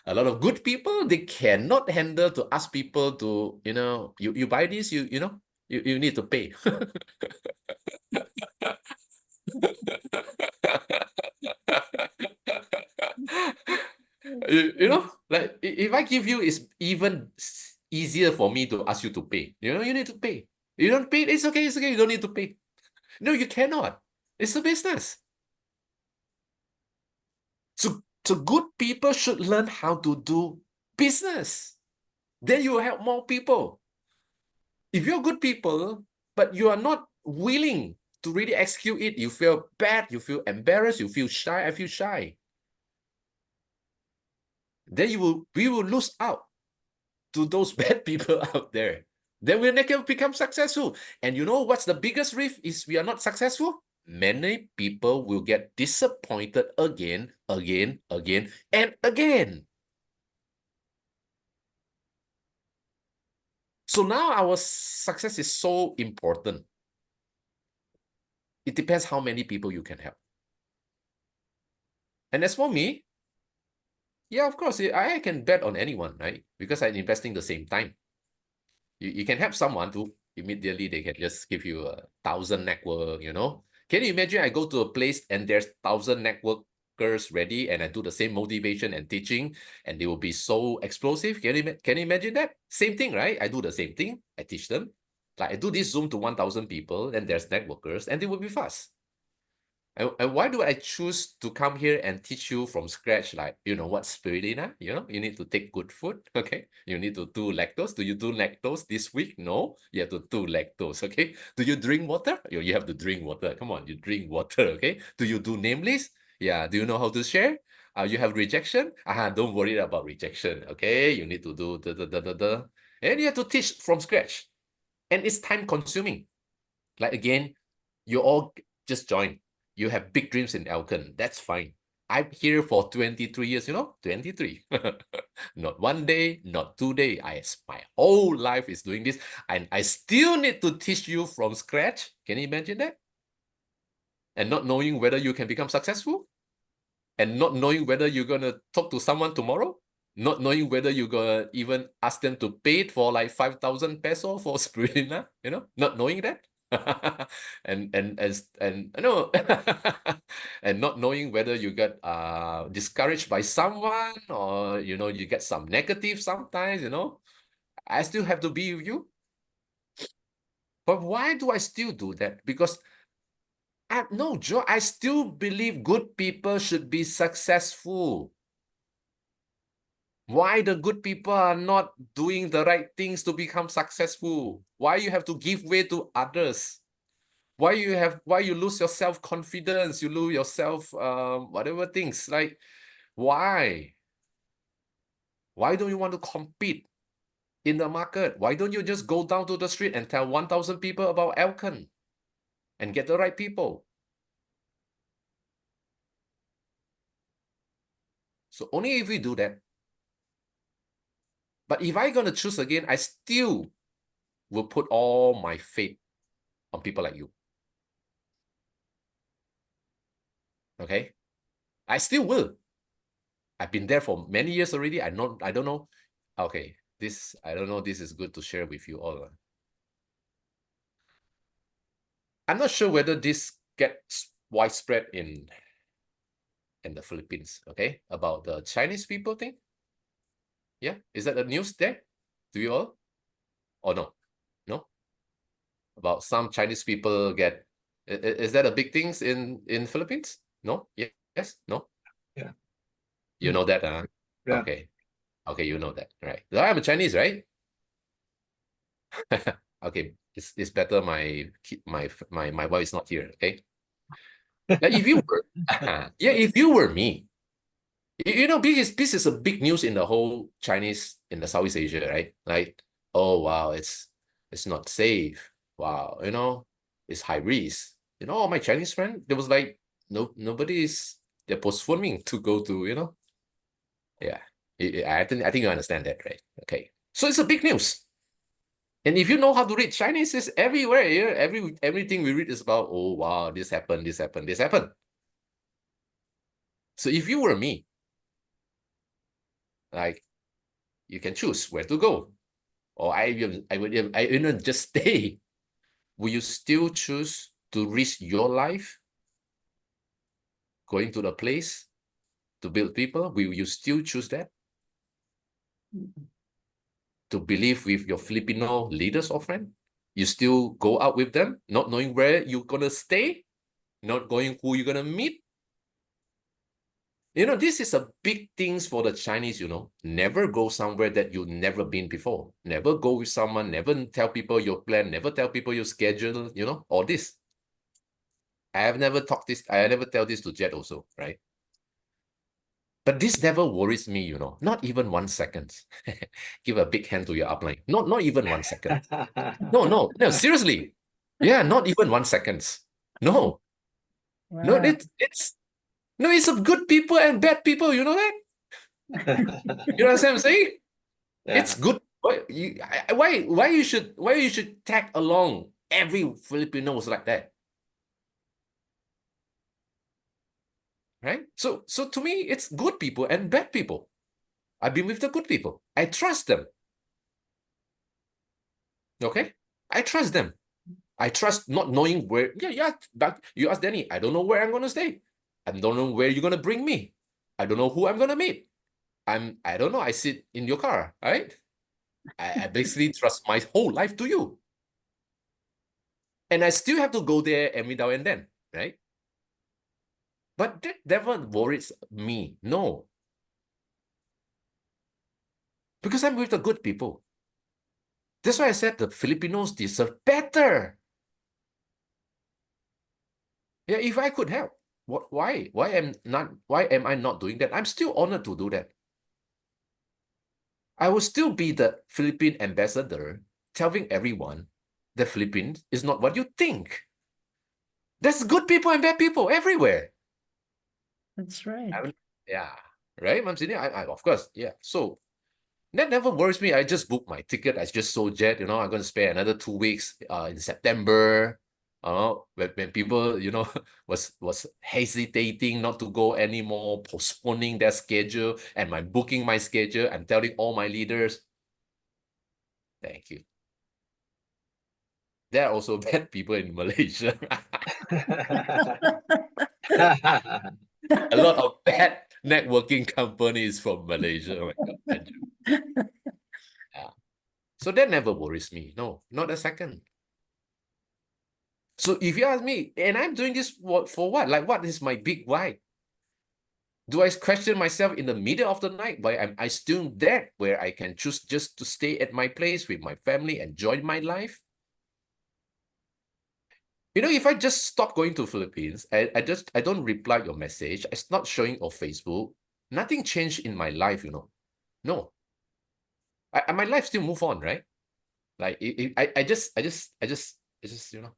A lot of good people, they cannot handle to ask people to, you know, you buy this, you know, you need to pay. You know, like if I give you, it's even easier for me to ask you to pay. You know, you need to pay. You don't pay, it's okay, you don't need to pay. No, you cannot. It's a business. So good people should learn how to do business. Then you will help more people. If you're good people, but you are not willing to really execute it, you feel bad, you feel embarrassed, you feel shy, I feel shy. Then we will lose out to those bad people out there. Then we'll never become successful. And you know what's the biggest risk is we are not successful? Many people will get disappointed again, and again. So now our success is so important. It depends how many people you can help. And as for me, yeah, of course, I can bet on anyone, right? Because I'm investing the same time. You can help someone to immediately they can just give you 1,000 network, you know. Can you imagine I go to a place and there's 1,000 networkers ready and I do the same motivation and teaching and they will be so explosive? Can you imagine that? Same thing, right? I do the same thing. I teach them. Like I do this Zoom to 1,000 people and there's networkers and they will be fast. And why do I choose to come here and teach you from scratch? Like, you know, what's spirulina? You know, you need to take good food, okay? You need to do lactose. Do you do lactose this week? No, you have to do lactose, okay? Do you drink water? You have to drink water. Come on, you drink water, okay? Do you do name list? Yeah, do you know how to share? You have rejection? Don't worry about rejection, okay? You need to do the. And you have to teach from scratch. And it's time consuming. Like again, you all just join. You have big dreams in Elken. That's fine. I'm here for 23 years, you know, 23. Not one day, not 2 days. My whole life is doing this. And I still need to teach you from scratch. Can you imagine that? And not knowing whether you can become successful. And not knowing whether you're going to talk to someone tomorrow. Not knowing whether you're going to even ask them to pay it for like 5,000 peso for spirulina, you know, not knowing that. and no and not knowing whether you get discouraged by someone or you know you get some negative sometimes, you know, I still have to be with you. But why do I still do that? Because no, Joe, I still believe good people should be successful. Why the good people are not doing the right things to become successful? Why you have to give way to others? Why you lose your self-confidence, you lose yourself whatever things, like why don't you want to compete in the market? Why don't you just go down to the street and tell 1,000 people about Elken and get the right people? So only if we do that. But if I'm gonna choose again, I still will put all my faith on people like you. Okay, I still will. I've been there for many years already. I don't know. Okay, I don't know. This is good to share with you all. I'm not sure whether this gets widespread in the Philippines. Okay, about the Chinese people thing. Yeah, is that the news there? Do you all? Or no? No. About some Chinese people get. Is that a big thing in Philippines? No. Yes. No. Yeah. You know that, Yeah. Okay. Okay, you know that, right? I'm a Chinese, right? Okay. it's better my wife is not here, okay? Like if you were, yeah, if you were me, you know, this is a big news in the whole Chinese in the Southeast Asia, right? Like, oh wow, it's not safe. Wow, you know, it's high risk. You know, all my Chinese friend, there was like nobody is they're postponing to go to, you know. Yeah. I think you understand that, right? Okay. So it's a big news. And if you know how to read, Chinese is everywhere. Yeah? Everything we read is about, oh wow, this happened, this happened, this happened. So if you were me, like you can choose where to go. Or I would just stay. Will you still choose to risk your life going to the place to build people? Will you still choose that? To believe with your Filipino leaders or friend? You still go out with them, not knowing where you're gonna stay, not knowing who you're gonna meet? You know, this is a big things for the Chinese, you know. Never go somewhere that you've never been before. Never go with someone, never tell people your plan, never tell people your schedule, you know, all this. I never tell this to Jet also, right? But this never worries me, you know, not even 1 second. Give a big hand to your upline. Not even 1 second. No, seriously. Yeah, not even 1 second. No, no, Wow. it's of good people and bad people, you know that? You know what I'm saying? Yeah. It's good. Why you should tag along every Filipinos like that? Right? So to me, it's good people and bad people. I've been with the good people. I trust them. Okay? I trust them. I trust not knowing where. Yeah. But you ask Danny, I don't know where I'm gonna stay. I don't know where you're gonna bring me. I don't know who I'm gonna meet. I don't know. I sit in your car, right? I basically trust my whole life to you. And I still have to go there every now and then, right? But that never worries me. No. Because I'm with the good people. That's why I said the Filipinos deserve better. Yeah, if I could help, why am I not doing that? I'm still honored to do that. I will still be the Philippine ambassador, telling everyone the Philippines is not what you think. There's good people and bad people everywhere. That's right. Yeah, right, Ma'am Senia? Of course, yeah. So that never worries me. I just booked my ticket. I just sold jet. You know, I'm going to spend another 2 weeks in September. When people, you know, was hesitating not to go anymore, postponing their schedule, and I'm booking my schedule. I'm telling all my leaders, thank you. There are also bad people in Malaysia. A lot of bad networking companies from Malaysia. Oh my God, Andrew. Yeah. So that never worries me. No, not a second. So if you ask me, and I'm doing this for what? Like, what is my big why? Do I question myself in the middle of the night? Why am I still there where I can choose just to stay at my place with my family, enjoy my life? You know, if I just stop going to Philippines, I don't reply your message, it's not showing on Facebook, nothing changed in my life, you know. No. My life still move on, right? Like I just, you know.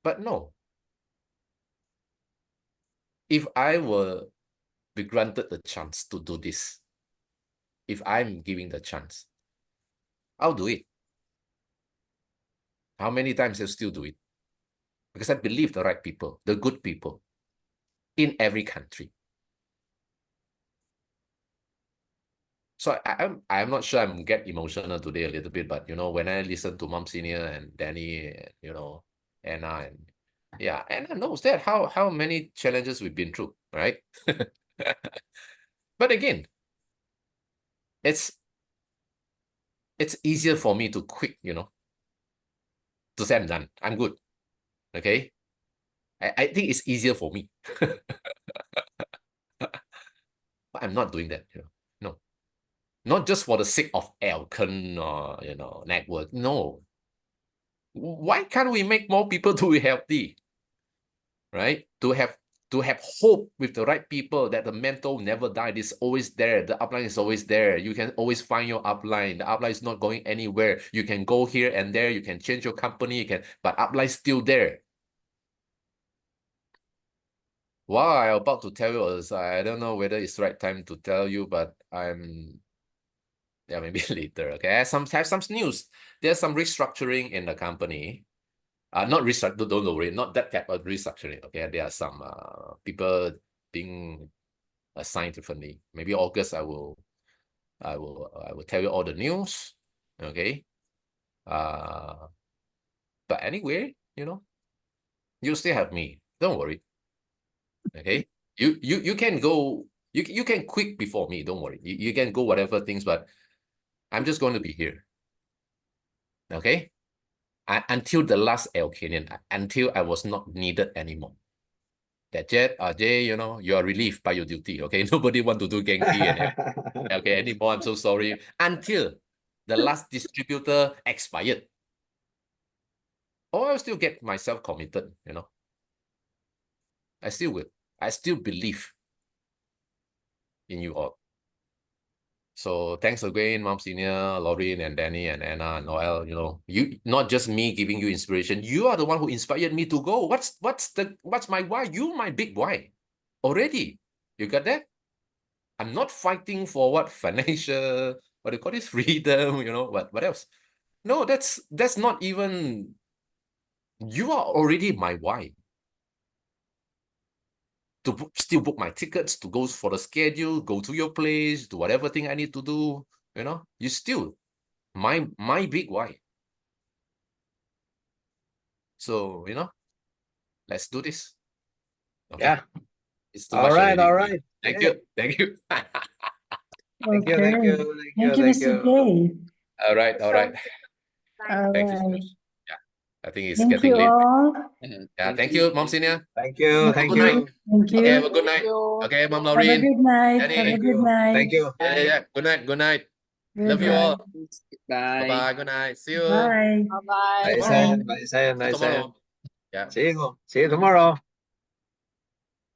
But no. If I were be granted the chance to do this, if I'm giving the chance, I'll do it. How many times I'll still do it? Because I believe the right people, the good people in every country. So I'm not sure I'm get emotional today a little bit, but you know, when I listen to Mom Senior and Danny, and, you know, Anna, and yeah, Anna knows that how many challenges we've been through, right? But again, it's easier for me to quit, you know, to say I'm done, I'm good. Okay. I think it's easier for me. But I'm not doing that, you know. No. Not just for the sake of Elken or, you know, network. No. Why can't we make more people to be healthy? Right? To have hope with the right people that the mentor never died. It's always there. The upline is always there. You can always find your upline. The upline is not going anywhere. You can go here and there. You can change your company. You can, but upline is still there. What I'm about to tell you is I don't know whether it's the right time to tell you, but yeah, maybe later. Okay, I have some news. There's some restructuring in the company. Not restructuring, don't worry, not that type of restructuring. Okay, there are some people being assigned differently. Maybe August I will tell you all the news. Okay. But anyway, you still have me. Don't worry. Okay. You can go, you can quit before me, don't worry. You can go whatever things, but I'm just going to be here. Okay. Until the last Elkenian, until I was not needed anymore. That Jay, you are relieved by your duty. Okay, nobody want to do Genqi and okay anymore. I'm so sorry. Until the last distributor expired, or I'll still get myself committed. I still will. I still believe in you all. So thanks again, Mom Senior, Lauren, and Danny, and Anna, and Noel. You not just me giving you inspiration. You are the one who inspired me to go. What's my why? You my big why. Already, you got that? I'm not fighting for what financial, what do you call this, freedom. What else? No, that's not even. You are already my why. To still book my tickets, to go for the schedule, go to your place, do whatever thing I need to do. You still my big why. So let's do this. Okay. Yeah. It's too All much right, already. all right. Thank Hey. you. Thank you. Thank you, thank you, thank you, Thank you, thank Mr. you. J. All right, all right. All Thank you so right. much. Yeah, I think it's Thank getting you late. all. Yeah, thank you, Mom Senior. Thank you, Have a thank good night. you. Thank Okay, have you. a good night. you. Okay, Mom Have a Laureen. good night. Danny. Have a Thank good you, night. thank you. Yeah. Good night. Good night. Love you Goodbye. all. Bye. Bye-bye. Good night. See you. Bye. Bye-bye. Bye, Tomorrow. Sen. Bye, Sen. See Bye, you Sen. tomorrow. Yeah. See you tomorrow.